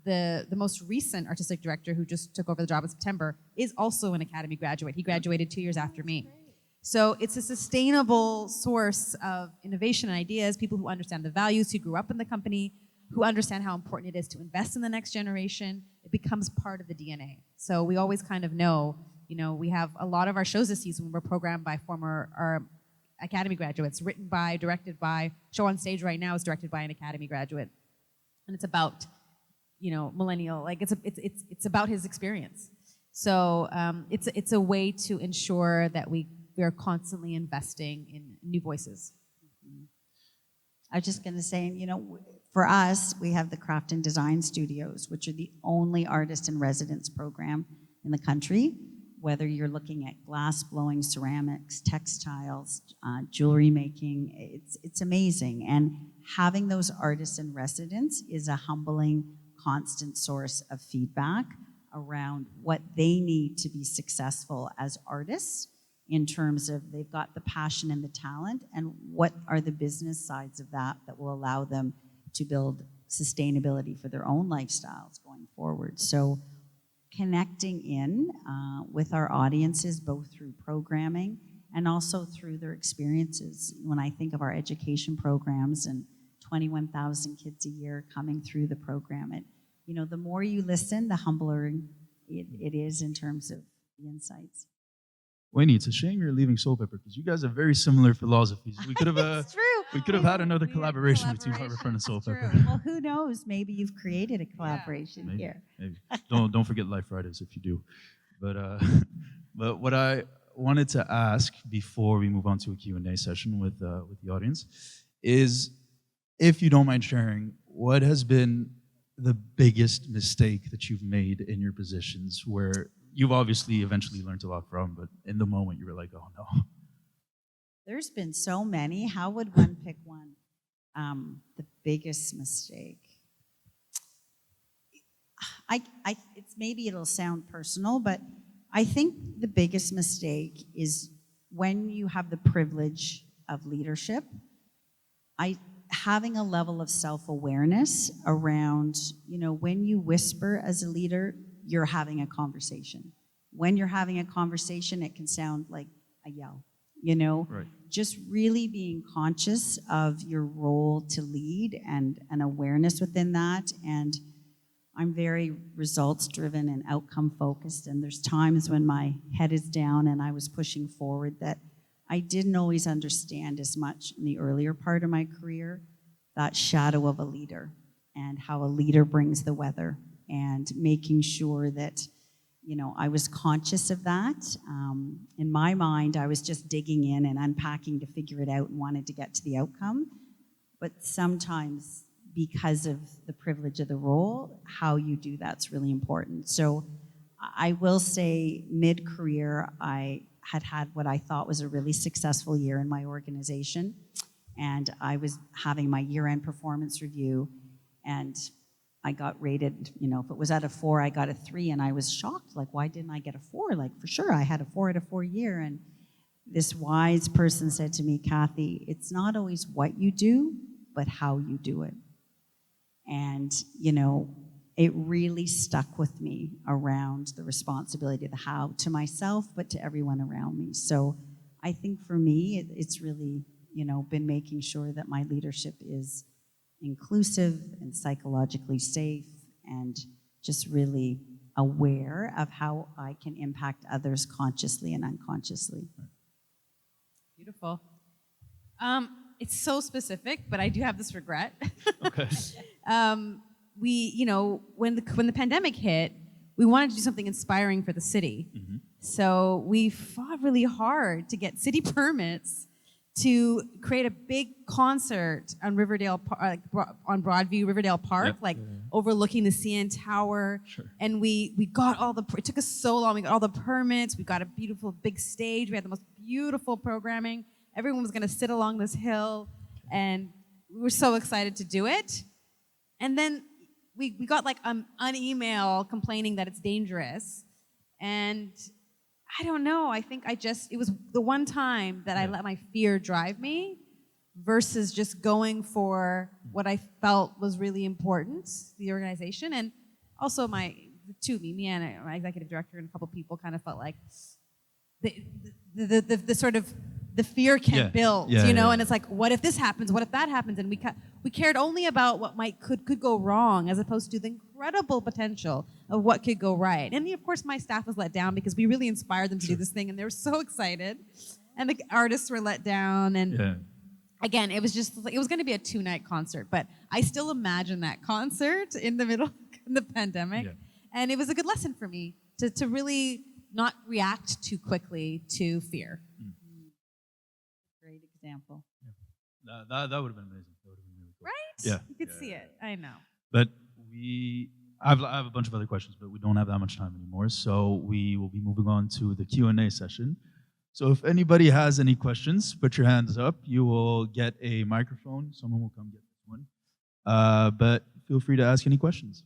the most recent artistic director who just took over the job in September is also an Academy graduate. He graduated 2 years after me. So it's a sustainable source of innovation and ideas, people who understand the values, who grew up in the company, who understand how important it is to invest in the next generation. It becomes part of the DNA. So we always kind of know, we have a lot of our shows this season were programmed by our Academy graduates, written by, directed by. Show on stage right now is directed by an Academy graduate, and it's about, millennial. Like it's about his experience. So it's a way to ensure that we are constantly investing in new voices. I was just going to say, for us, we have the Craft and Design Studios, which are the only artist in residence program in the country. Whether you're looking at glass blowing, ceramics, textiles, jewelry making, it's amazing. And having those artists in residence is a humbling, constant source of feedback around what they need to be successful as artists in terms of they've got the passion and the talent, and what are the business sides of that that will allow them to build sustainability for their own lifestyles going forward. So connecting in with our audiences, both through programming and also through their experiences. When I think of our education programs and 21,000 kids a year coming through the program, the more you listen, the humbler it is in terms of the insights. Weyni, it's a shame you're leaving Soulpepper because you guys have very similar philosophies. We could have It's true. we could have had another collaboration between Harbourfront and Soulpepper. Well, who knows? Maybe you've created a collaboration here. Maybe. Don't forget Life Fridays if you do. But what I wanted to ask before we move on to a Q&A session with the audience is, if you don't mind sharing, what has been the biggest mistake that you've made in your positions where you've obviously eventually learned a lot from, but in the moment you were like, oh no. There's been so many. How would one pick one? The biggest mistake. It's maybe it'll sound personal, but I think the biggest mistake is when you have the privilege of leadership, having a level of self-awareness around, when you whisper as a leader, you're having a conversation. When you're having a conversation, it can sound like a yell, Right. Just really being conscious of your role to lead and an awareness within that. And I'm very results-driven and outcome-focused, and there's times when my head is down and I was pushing forward that I didn't always understand as much in the earlier part of my career, that shadow of a leader and how a leader brings the weather, and making sure that, I was conscious of that. In my mind, I was just digging in and unpacking to figure it out and wanted to get to the outcome. But sometimes, because of the privilege of the role, how you do that's really important. So I will say mid-career, I had what I thought was a really successful year in my organization. And I was having my year-end performance review, and I got rated, if it was out of 4, I got a 3, and I was shocked. Like, why didn't I get a 4? Like, for sure, I had a 4 out of 4 year. And this wise person said to me, Cathy, it's not always what you do, but how you do it. And, it really stuck with me around the responsibility of the how to myself, but to everyone around me. So I think for me, it's really, been making sure that my leadership is inclusive and psychologically safe, and just really aware of how I can impact others consciously and unconsciously. Beautiful. It's so specific, but I do have this regret. Okay. When the pandemic hit, we wanted to do something inspiring for the city. Mm-hmm. So we fought really hard to get city permits to create a big concert on on Broadview, Riverdale Park, overlooking the CN Tower. Sure. And we got it took us so long. We got all the permits. We got a beautiful big stage. We had the most beautiful programming. Everyone was going to sit along this hill, and we were so excited to do it. And then we got an email complaining that it's dangerous. And I don't know, I think it was the one time that I let my fear drive me versus just going for what I felt was really important, the organization. And also me and my executive director and a couple people kind of felt like the sort of the fear can build, and it's like, what if this happens? What if that happens? And we cared only about what could go wrong, as opposed to the incredible potential of what could go right. And of course, my staff was let down because we really inspired them to do this thing, and they were so excited. And the artists were let down, and again, it was going to be a 2-night concert, but I still imagine that concert in the middle of the pandemic, and it was a good lesson for me to really not react too quickly to fear. Great example. Yeah. That would have been amazing. That would have been really cool. Right? Yeah. You could see it. I know. But I have a bunch of other questions, but we don't have that much time anymore. So we will be moving on to the Q&A session. So if anybody has any questions, put your hands up. You will get a microphone. Someone will come get this one. But feel free to ask any questions.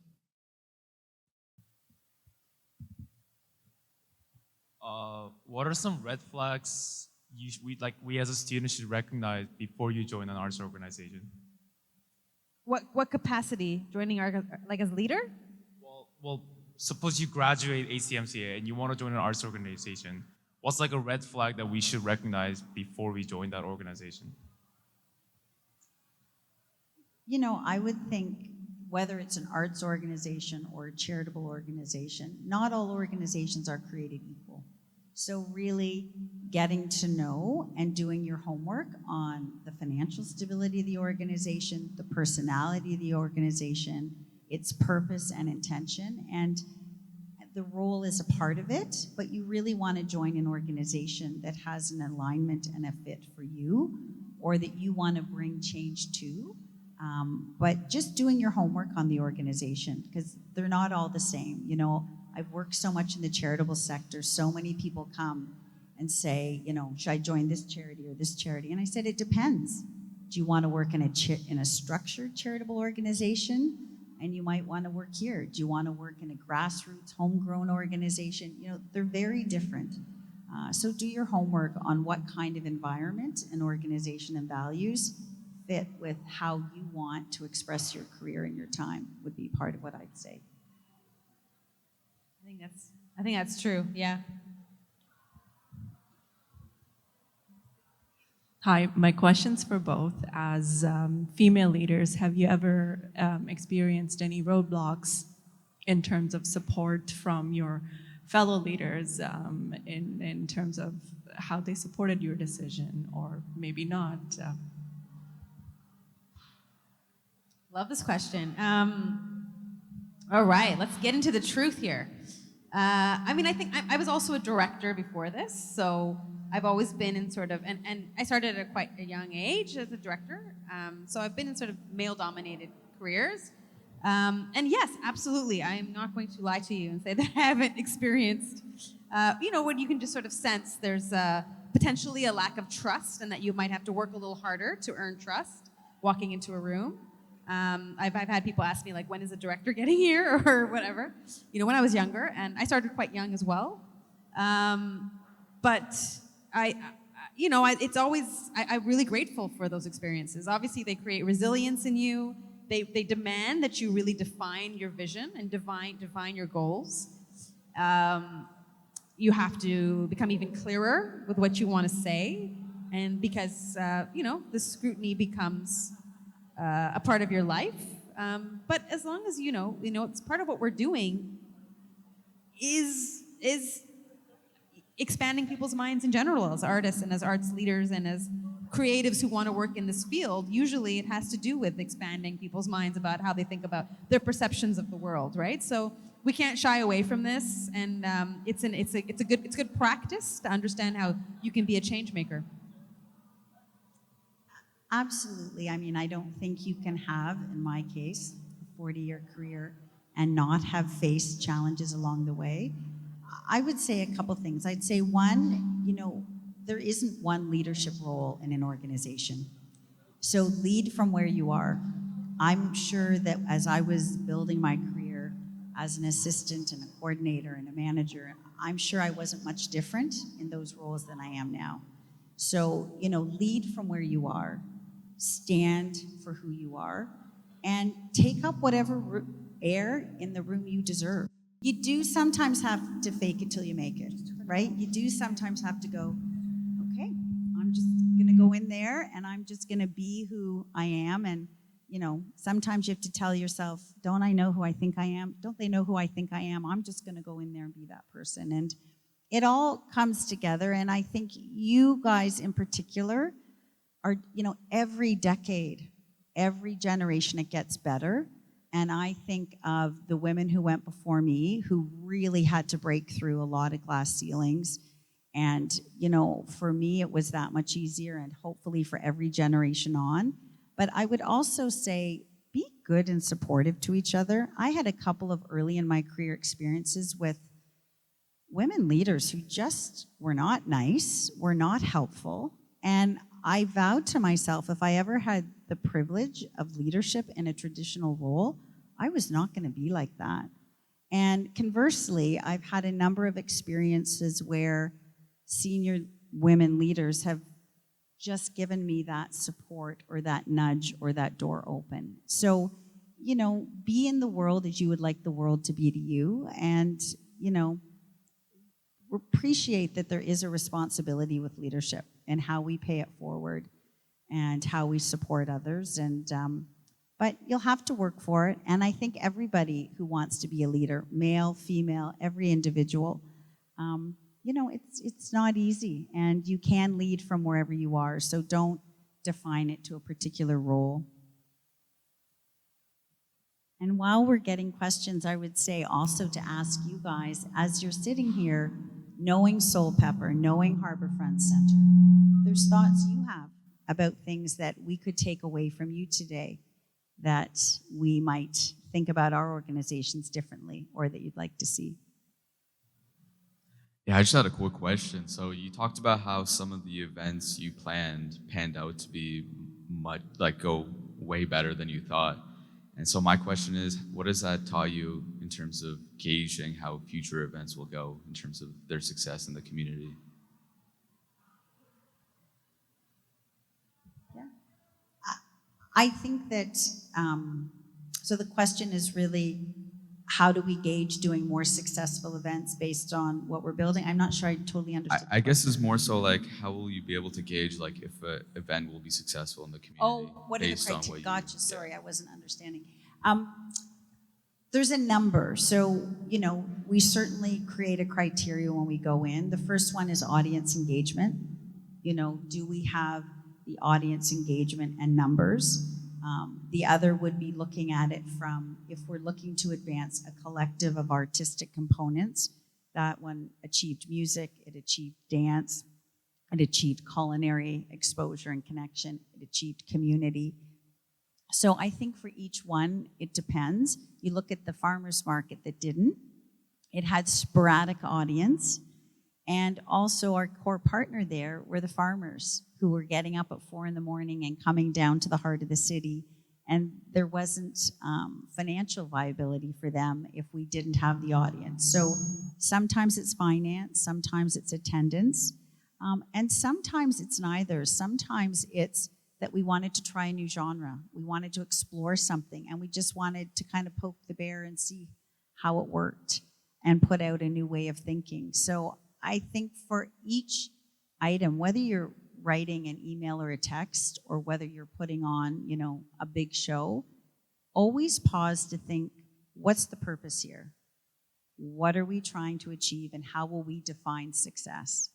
what are some red flags we as a student should recognize before you join an arts organization? What capacity? Joining like as leader? Well, suppose you graduate ACMCA and you want to join an arts organization. What's like a red flag that we should recognize before we join that organization? You know, I would think whether it's an arts organization or a charitable organization, not all organizations are created equal. So really getting to know and doing your homework on the financial stability of the organization, the personality of the organization, its purpose and intention, and the role is a part of it, but you really want to join an organization that has an alignment and a fit for you, or that you want to bring change to. But just doing your homework on the organization, because they're not all the same. You know, I've worked so much in the charitable sector, so many people come and say, you know, should I join this charity or this charity? And I said, it depends. Do you want to work in a structured charitable organization? And you might want to work here. Do you want to work in a grassroots, homegrown organization? You know, they're very different. So do your homework on what kind of environment and organization and values fit with how you want to express your career and your time would be part of what I'd say. I think that's true. Yeah. Hi, my question's for both. As female leaders, have you ever experienced any roadblocks in terms of support from your fellow leaders in terms of how they supported your decision, or maybe not? Love this question. All right, let's get into the truth here. I mean, I think I was also a director before this, so I've always been in sort of, and I started at quite a young age as a director, so I've been in sort of male-dominated careers. And yes, absolutely, I am not going to lie to you and say that I haven't experienced, you know, when you can just sort of sense there's potentially a lack of trust and that you might have to work a little harder to earn trust walking into a room. I've had people ask me, like, when is the director getting here or whatever, you know, when I was younger, and I started quite young as well. But you know, it's always, I'm really grateful for those experiences. Obviously, they create resilience in you. They demand that you really define your vision and define your goals. You have to become even clearer with what you want to say, and because, you know, the scrutiny becomes a part of your life. But as long as you know, it's part of what we're doing is expanding people's minds in general as artists and as arts leaders and as creatives who want to work in this field. Usually it has to do with expanding people's minds about how they think about their perceptions of the world, right? So we can't shy away from this, and it's good practice to understand how you can be a change maker. Absolutely. I mean, I don't think you can have, in my case, a 40-year career and not have faced challenges along the way. I would say a couple things. I'd say one, you know, there isn't one leadership role in an organization. So lead from where you are. I'm sure that as I was building my career as an assistant and a coordinator and a manager, I'm sure I wasn't much different in those roles than I am now. So, you know, lead from where you are, stand for who you are, and take up whatever air in the room you deserve. You do sometimes have to fake it till you make it, right? You do sometimes have to go, okay, I'm just gonna go in there and I'm just gonna be who I am. And, you know, sometimes you have to tell yourself, don't I know who I think I am? Don't they know who I think I am? I'm just gonna go in there and be that person. And it all comes together. And I think you guys in particular are, you know, every decade, every generation, it gets better. And I think of the women who went before me who really had to break through a lot of glass ceilings. And, you know, for me, it was that much easier, and hopefully for every generation on. But I would also say, be good and supportive to each other. I had a couple of early in my career experiences with women leaders who just were not nice, were not helpful. And I vowed to myself, if I ever had the privilege of leadership in a traditional role, I was not going to be like that. And conversely, I've had a number of experiences where senior women leaders have just given me that support or that nudge or that door open. So, you know, be in the world as you would like the world to be to you, and, you know, appreciate that there is a responsibility with leadership and how we pay it forward and how we support others. And but you'll have to work for it. And I think everybody who wants to be a leader, male, female, every individual, you know, it's not easy, and you can lead from wherever you are. So don't define it to a particular role. And while we're getting questions, I would say also to ask you guys, as you're sitting here, knowing Soulpepper, knowing Harbourfront Centre, if there's thoughts you have about things that we could take away from you today that we might think about our organizations differently or that you'd like to see. Yeah, I just had a quick question. So you talked about how some of the events you panned out to be much, like, go way better than you thought. And so my question is, what has that taught you in terms of gauging how future events will go in terms of their success in the community? Yeah. I think that, so the question is really, how do we gauge doing more successful events based on what we're building? I'm not sure I totally understood. I guess it's more so like, how will you be able to gauge like if an event will be successful in the community? Oh, what are the based on criteria? what Gotcha, sorry, I wasn't understanding. There's a number. So, you know, we certainly create a criteria when we go in. The first one is audience engagement. You know, do we have the audience engagement and numbers? The other would be looking at it from, if we're looking to advance a collective of artistic components, that one achieved music, it achieved dance, it achieved culinary exposure and connection, it achieved community. So I think for each one, it depends. You look at the farmers market that didn't, it had sporadic audience, and also our core partner there were the farmers who were getting up at 4 a.m. and coming down to the heart of the city. And there wasn't financial viability for them if we didn't have the audience. So sometimes it's finance, sometimes it's attendance, and sometimes it's neither. Sometimes it's that we wanted to try a new genre. We wanted to explore something, and we just wanted to kind of poke the bear and see how it worked and put out a new way of thinking. So I think for each item, whether you're writing an email or a text, or whether you're putting on, you know, a big show, always pause to think, what's the purpose here? What are we trying to achieve, and how will we define success?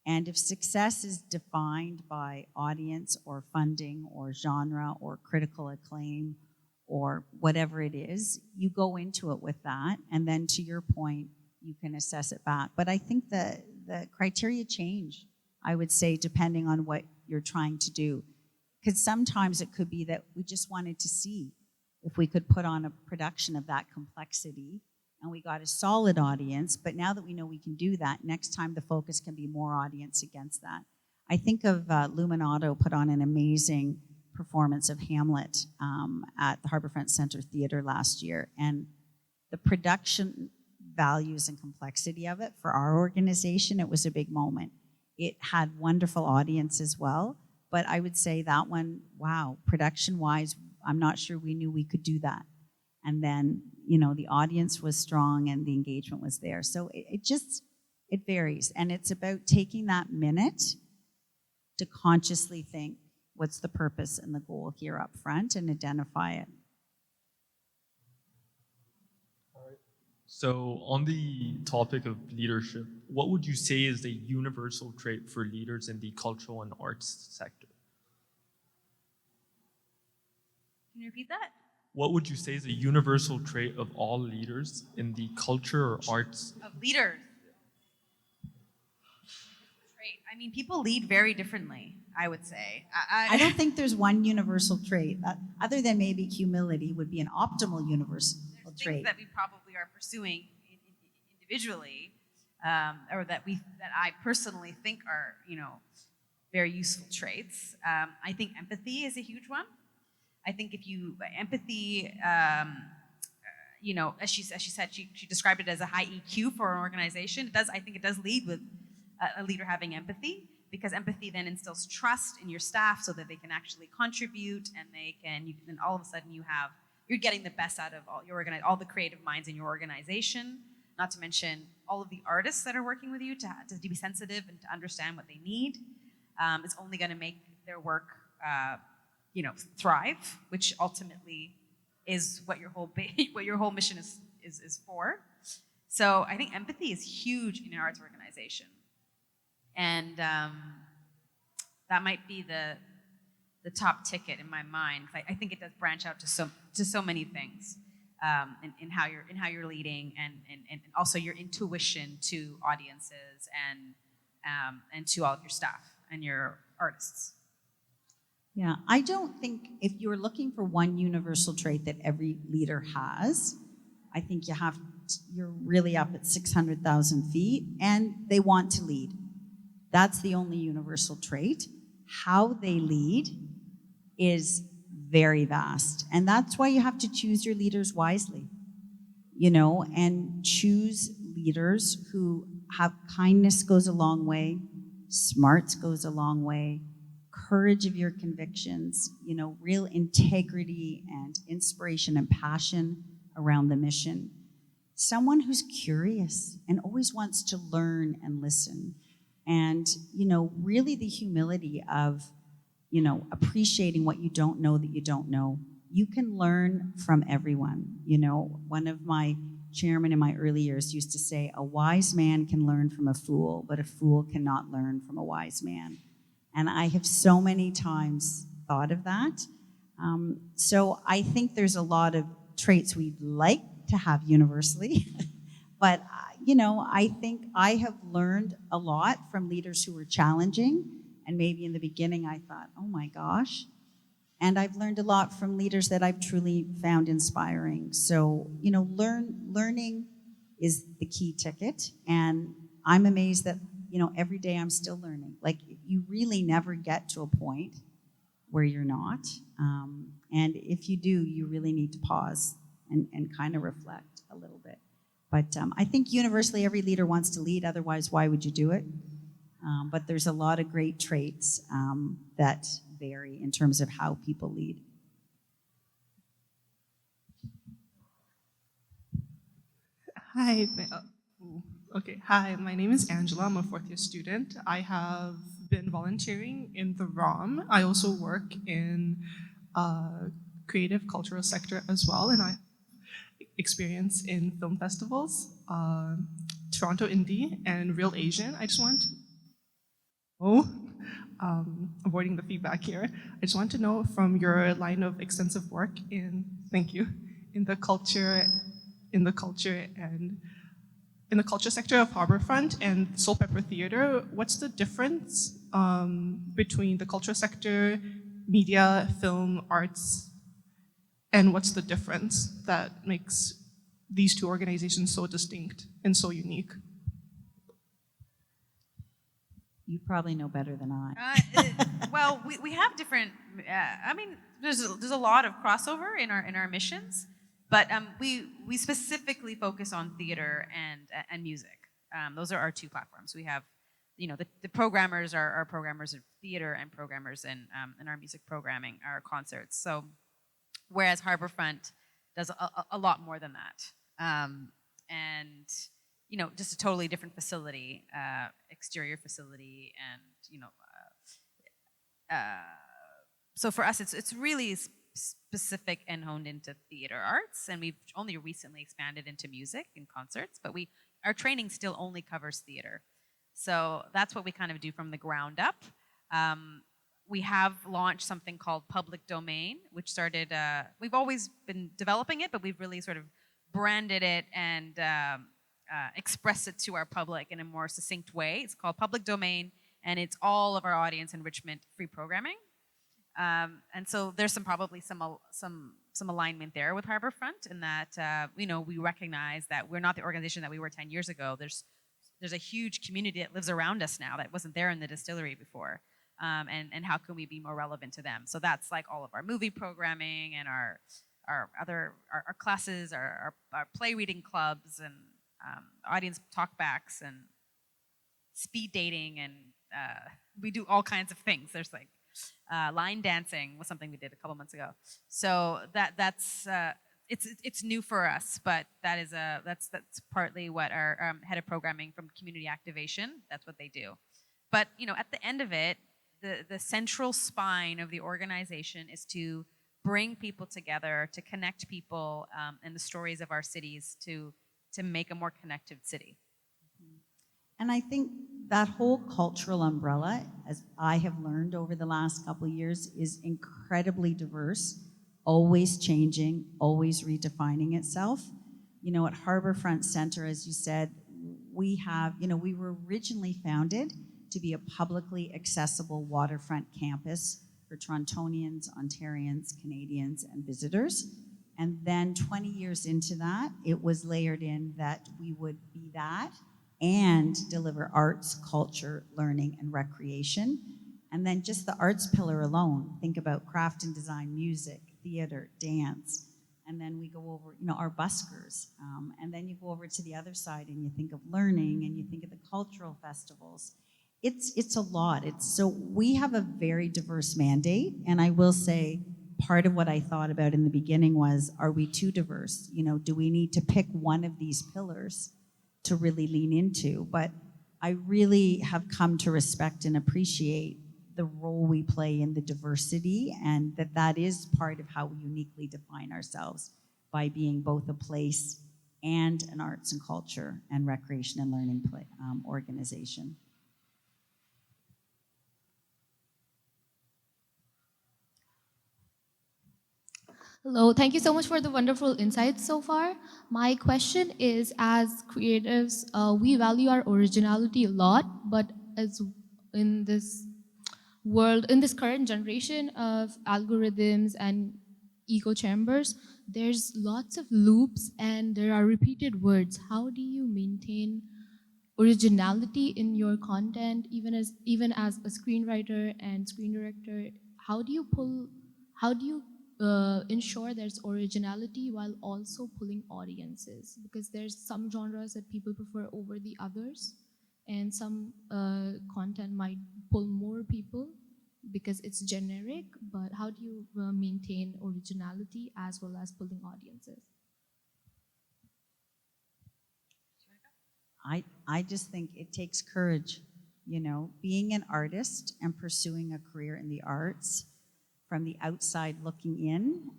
And if success is defined by audience or funding or genre or critical acclaim or whatever it is, you go into it with that, and then to your point, you can assess it back. But I think the criteria change, I would say, depending on what you're trying to do. Because sometimes it could be that we just wanted to see if we could put on a production of that complexity, and we got a solid audience, but now that we know we can do that, next time the focus can be more audience against that. I think of Luminato put on an amazing performance of Hamlet at the Harbourfront Centre Theatre last year, and the production values and complexity of it for our organization, it was a big moment. It had wonderful audience as well, but I would say that one, wow, production-wise, I'm not sure we knew we could do that. And then, you know, the audience was strong and the engagement was there. So it varies. And it's about taking that minute to consciously think, what's the purpose and the goal here up front, and identify it. So on the topic of leadership, what would you say is the universal trait for leaders in the cultural and arts sector? Can you repeat that? What would you say is a universal trait of all leaders in the culture or arts? Of leaders. Trait. I mean, people lead very differently, I would say. I don't think there's one universal trait, other than maybe humility would be an optimal universal trait. Things that we probably are pursuing individually, or that I personally think are, you know, very useful traits. I think empathy is a huge one. I think if you empathy, you know, as she said, she described it as a high EQ for an organization. I think it does lead with a leader having empathy, because empathy then instills trust in your staff so that they can actually contribute, and then all of a sudden you're getting the best out of all the creative minds in your organization, not to mention all of the artists that are working with you to be sensitive and to understand what they need. It's only going to make their work thrive, which ultimately is what your whole mission is for. So I think empathy is huge in an arts organization, and that might be the top ticket in my mind. I think it does branch out to so many things in how you're leading, and also your intuition to audiences and to all of your staff and your artists. Yeah, I don't think if you're looking for one universal trait that every leader has, I think you're really up at 600,000 feet, and they want to lead. That's the only universal trait. How they lead is very vast, and that's why you have to choose your leaders wisely, and choose leaders who have kindness goes a long way, smarts goes a long way, courage of your convictions, real integrity and inspiration and passion around the mission. Someone who's curious and always wants to learn and listen. And, really the humility of, appreciating what you don't know that you don't know. You can learn from everyone. One of my chairmen in my early years used to say, a wise man can learn from a fool, but a fool cannot learn from a wise man. And I have so many times thought of that. So I think there's a lot of traits we'd like to have universally, but I think I have learned a lot from leaders who were challenging, and maybe in the beginning I thought, oh my gosh, and I've learned a lot from leaders that I've truly found inspiring. So, learning is the key ticket, and I'm amazed that, every day I'm still learning. Like, you really never get to a point where you're not, and if you do, you really need to pause and kind of reflect a little bit. But I think universally every leader wants to lead, otherwise why would you do it? But there's a lot of great traits that vary in terms of how people lead. Hi. Hi, my name is Angela. I'm a fourth-year student. I have been volunteering in the ROM. I also work in creative cultural sector as well, and I have experience in film festivals, Toronto Indie and Real Asian. I just want avoiding the feedback here. I just want to know from your line of extensive work in the culture sector of Harbourfront and Soulpepper Theatre, what's the difference between the culture sector, media, film, arts, and what's the difference that makes these two organizations so distinct and so unique? You probably know better than I. Well, we have different. There's a lot of crossover in our missions, but we specifically focus on theater and music. Those are our two platforms. We have, the programmers are programmers of theater and programmers in our music programming, our concerts. So, whereas Harbourfront does a lot more than that, and just a totally different facility, exterior facility, and so for us, it's really specific and honed into theater arts, and we've only recently expanded into music and concerts, but our training still only covers theater. So that's what we kind of do from the ground up. We have launched something called Public Domain, which started, we've always been developing it, but we've really sort of branded it and expressed it to our public in a more succinct way. It's called Public Domain, and it's all of our audience enrichment free programming. And so there's probably some alignment there with Harbourfront in that, we recognize that we're not the organization that we were 10 years ago. There's a huge community that lives around us now that wasn't there in the distillery before. And how can we be more relevant to them? So that's like all of our movie programming and our classes, our play reading clubs, and audience talkbacks, and speed dating, and we do all kinds of things. There's like line dancing was something we did a couple months ago. So that's it's new for us, but that's partly what our head of programming from community activation, that's what they do. But at the end of it, the central spine of the organization is to bring people together, to connect people and the stories of our cities to make a more connected city. And I think that whole cultural umbrella, as I have learned over the last couple of years, is incredibly diverse, always changing, always redefining itself. At Harbourfront Centre, as you said, we were originally founded to be a publicly accessible waterfront campus for Torontonians, Ontarians, Canadians, and visitors. And then 20 years into that, it was layered in that we would be that and deliver arts, culture, learning, and recreation. And then just the arts pillar alone, think about craft and design, music, theater, dance. And then we go over, our buskers. And then you go over to the other side and you think of learning and you think of the cultural festivals. It's a lot. So we have a very diverse mandate. And I will say, part of what I thought about in the beginning was, are we too diverse? Do we need to pick one of these pillars to really lean into? But I really have come to respect and appreciate the role we play in the diversity, and that is part of how we uniquely define ourselves, by being both a place and an arts and culture and recreation and learning organization. Hello, thank you so much for the wonderful insights so far. My question is, as creatives, we value our originality a lot, but as in this world, in this current generation of algorithms and echo chambers, there's lots of loops and there are repeated words. How do you maintain originality in your content, even as a screenwriter and screen director? How do you ensure there's originality while also pulling audiences? Because there's some genres that people prefer over the others, and some content might pull more people because it's generic, but how do you maintain originality as well as pulling audiences? I just think it takes courage, being an artist and pursuing a career in the arts. From the outside looking in,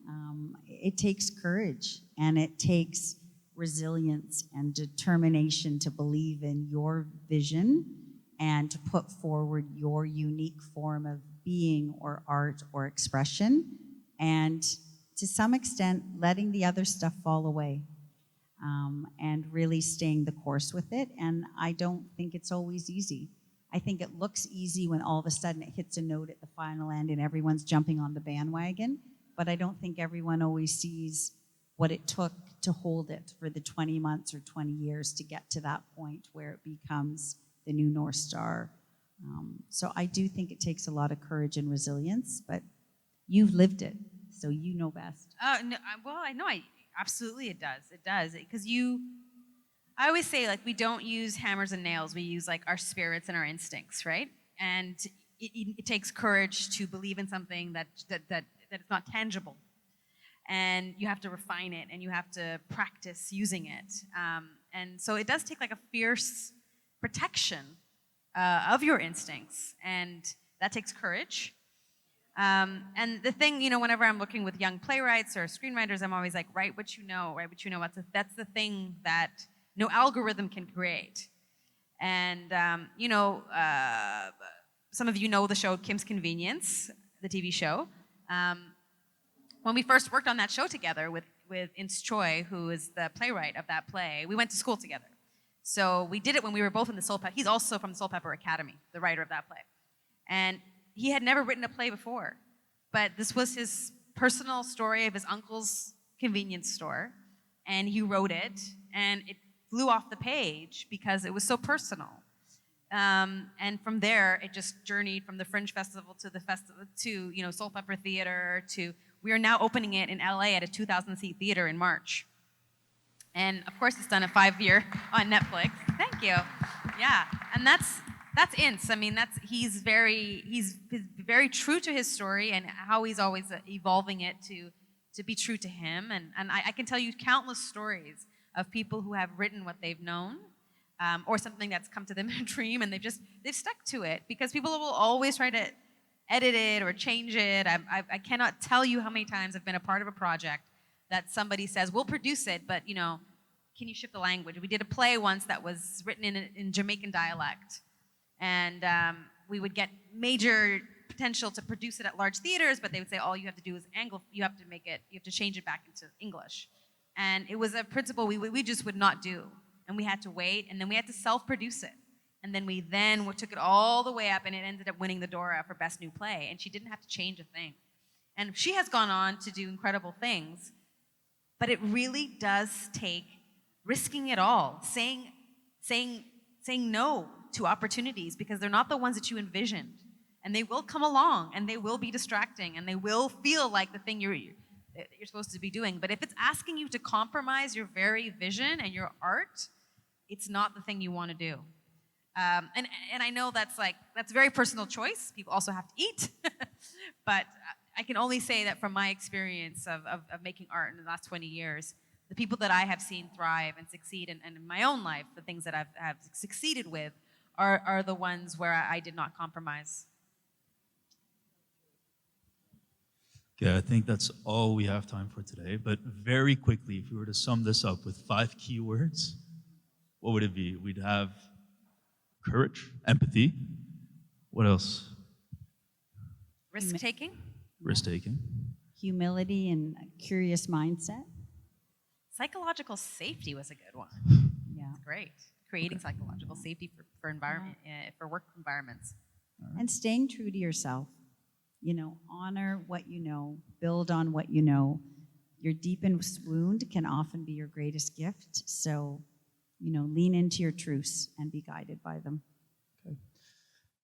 it takes courage, and it takes resilience and determination to believe in your vision and to put forward your unique form of being or art or expression, and to some extent letting the other stuff fall away, and really staying the course with it. And I don't think it's always easy. I think it looks easy when all of a sudden it hits a note at the final end and everyone's jumping on the bandwagon, but I don't think everyone always sees what it took to hold it for the 20 months or 20 years to get to that point where it becomes the new North Star. So I do think it takes a lot of courage and resilience, but you've lived it, so you know best. No, well, I know, absolutely it does, because I always say, like, we don't use hammers and nails, we use like our spirits and our instincts, right? And it takes courage to believe in something that is not tangible. And you have to refine it, and you have to practice using it. And so it does take like a fierce protection of your instincts, and that takes courage. And the thing, whenever I'm working with young playwrights or screenwriters, I'm always like, write what you know. That's the thing that no algorithm can create. And, some of you know the show Kim's Convenience, the TV show. When we first worked on that show together with Instil, who is the playwright of that play, we went to school together. So we did it when we were both in the Soulpepper. He's also from the Soulpepper Academy, the writer of that play. And he had never written a play before, but this was his personal story of his uncle's convenience store, and he wrote it, and it flew off the page because it was so personal. And from there, it just journeyed from the Fringe Festival to the festival to Soulpepper Theatre to we are now opening it in LA at a 2,000-seat theater in March. And of course, it's done a 5-year on Netflix. Thank you. Yeah, and that's Ince. I mean, he's very true to his story and how he's always evolving it to be true to him. And I can tell you countless stories of people who have written what they've known, or something that's come to them in a dream, and they've stuck to it, because people will always try to edit it or change it. I cannot tell you how many times I've been a part of a project that somebody says, we'll produce it, but can you shift the language? We did a play once that was written in Jamaican dialect, and we would get major potential to produce it at large theaters, but they would say all you have to do is you have to change it back into English. And it was a principle we just would not do. And we had to wait, and then we had to self-produce it. And then we took it all the way up, and it ended up winning the Dora for Best New Play, and she didn't have to change a thing. And she has gone on to do incredible things, but it really does take risking it all, saying no to opportunities, because they're not the ones that you envisioned. And they will come along, and they will be distracting, and they will feel like the thing you're supposed to be doing. But if it's asking you to compromise your very vision and your art, it's not the thing you want to do. And I know that's a very personal choice. People also have to eat. But I can only say that from my experience of making art in the last 20 years, the people that I have seen thrive and succeed, and in my own life, the things that I've succeeded with are the ones where I did not compromise. Okay, I think that's all we have time for today. But very quickly, if we were to sum this up with 5 keywords, what would it be? We'd have courage, empathy. What else? Risk-taking. Risk-taking. Humility and a curious mindset. Psychological safety was a good one. Yeah. Great. Creating psychological safety for environment, for work environments. And staying true to yourself. Honor what you know, build on what you know. Your deepest wound can often be your greatest gift. So, lean into your truths and be guided by them. Okay.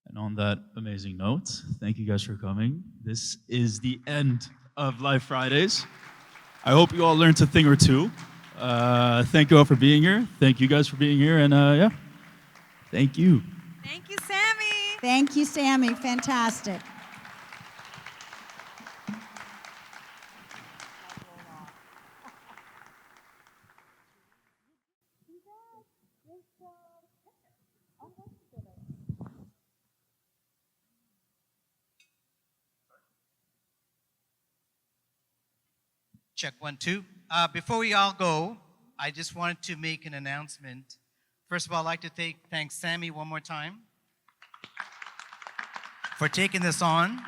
And on that amazing note, thank you guys for coming. This is the end of Live Fridays. I hope you all learned a thing or two. Thank you all for being here. Thank you guys for being here. And thank you. Thank you, Sammy. Thank you, Sammy. Fantastic. Check 1, 2. Before we all go, I just wanted to make an announcement. First of all, I'd like to thank Sammy one more time for taking this on.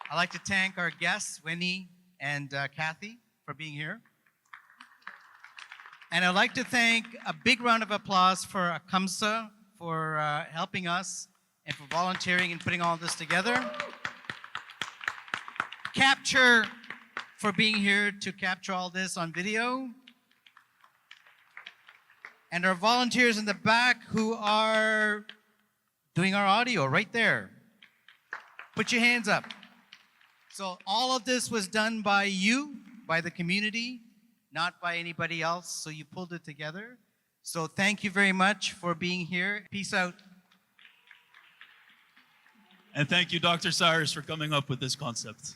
I'd like to thank our guests, Weyni and Cathy, for being here. And I'd like to thank a big round of applause for Akamsa for helping us and for volunteering and putting all this together. Capture for being here to capture all this on video. And our volunteers in the back who are doing our audio right there. Put your hands up. So all of this was done by you, by the community, not by anybody else. So you pulled it together. So thank you very much for being here. Peace out. And thank you, Dr. Cyrus, for coming up with this concept.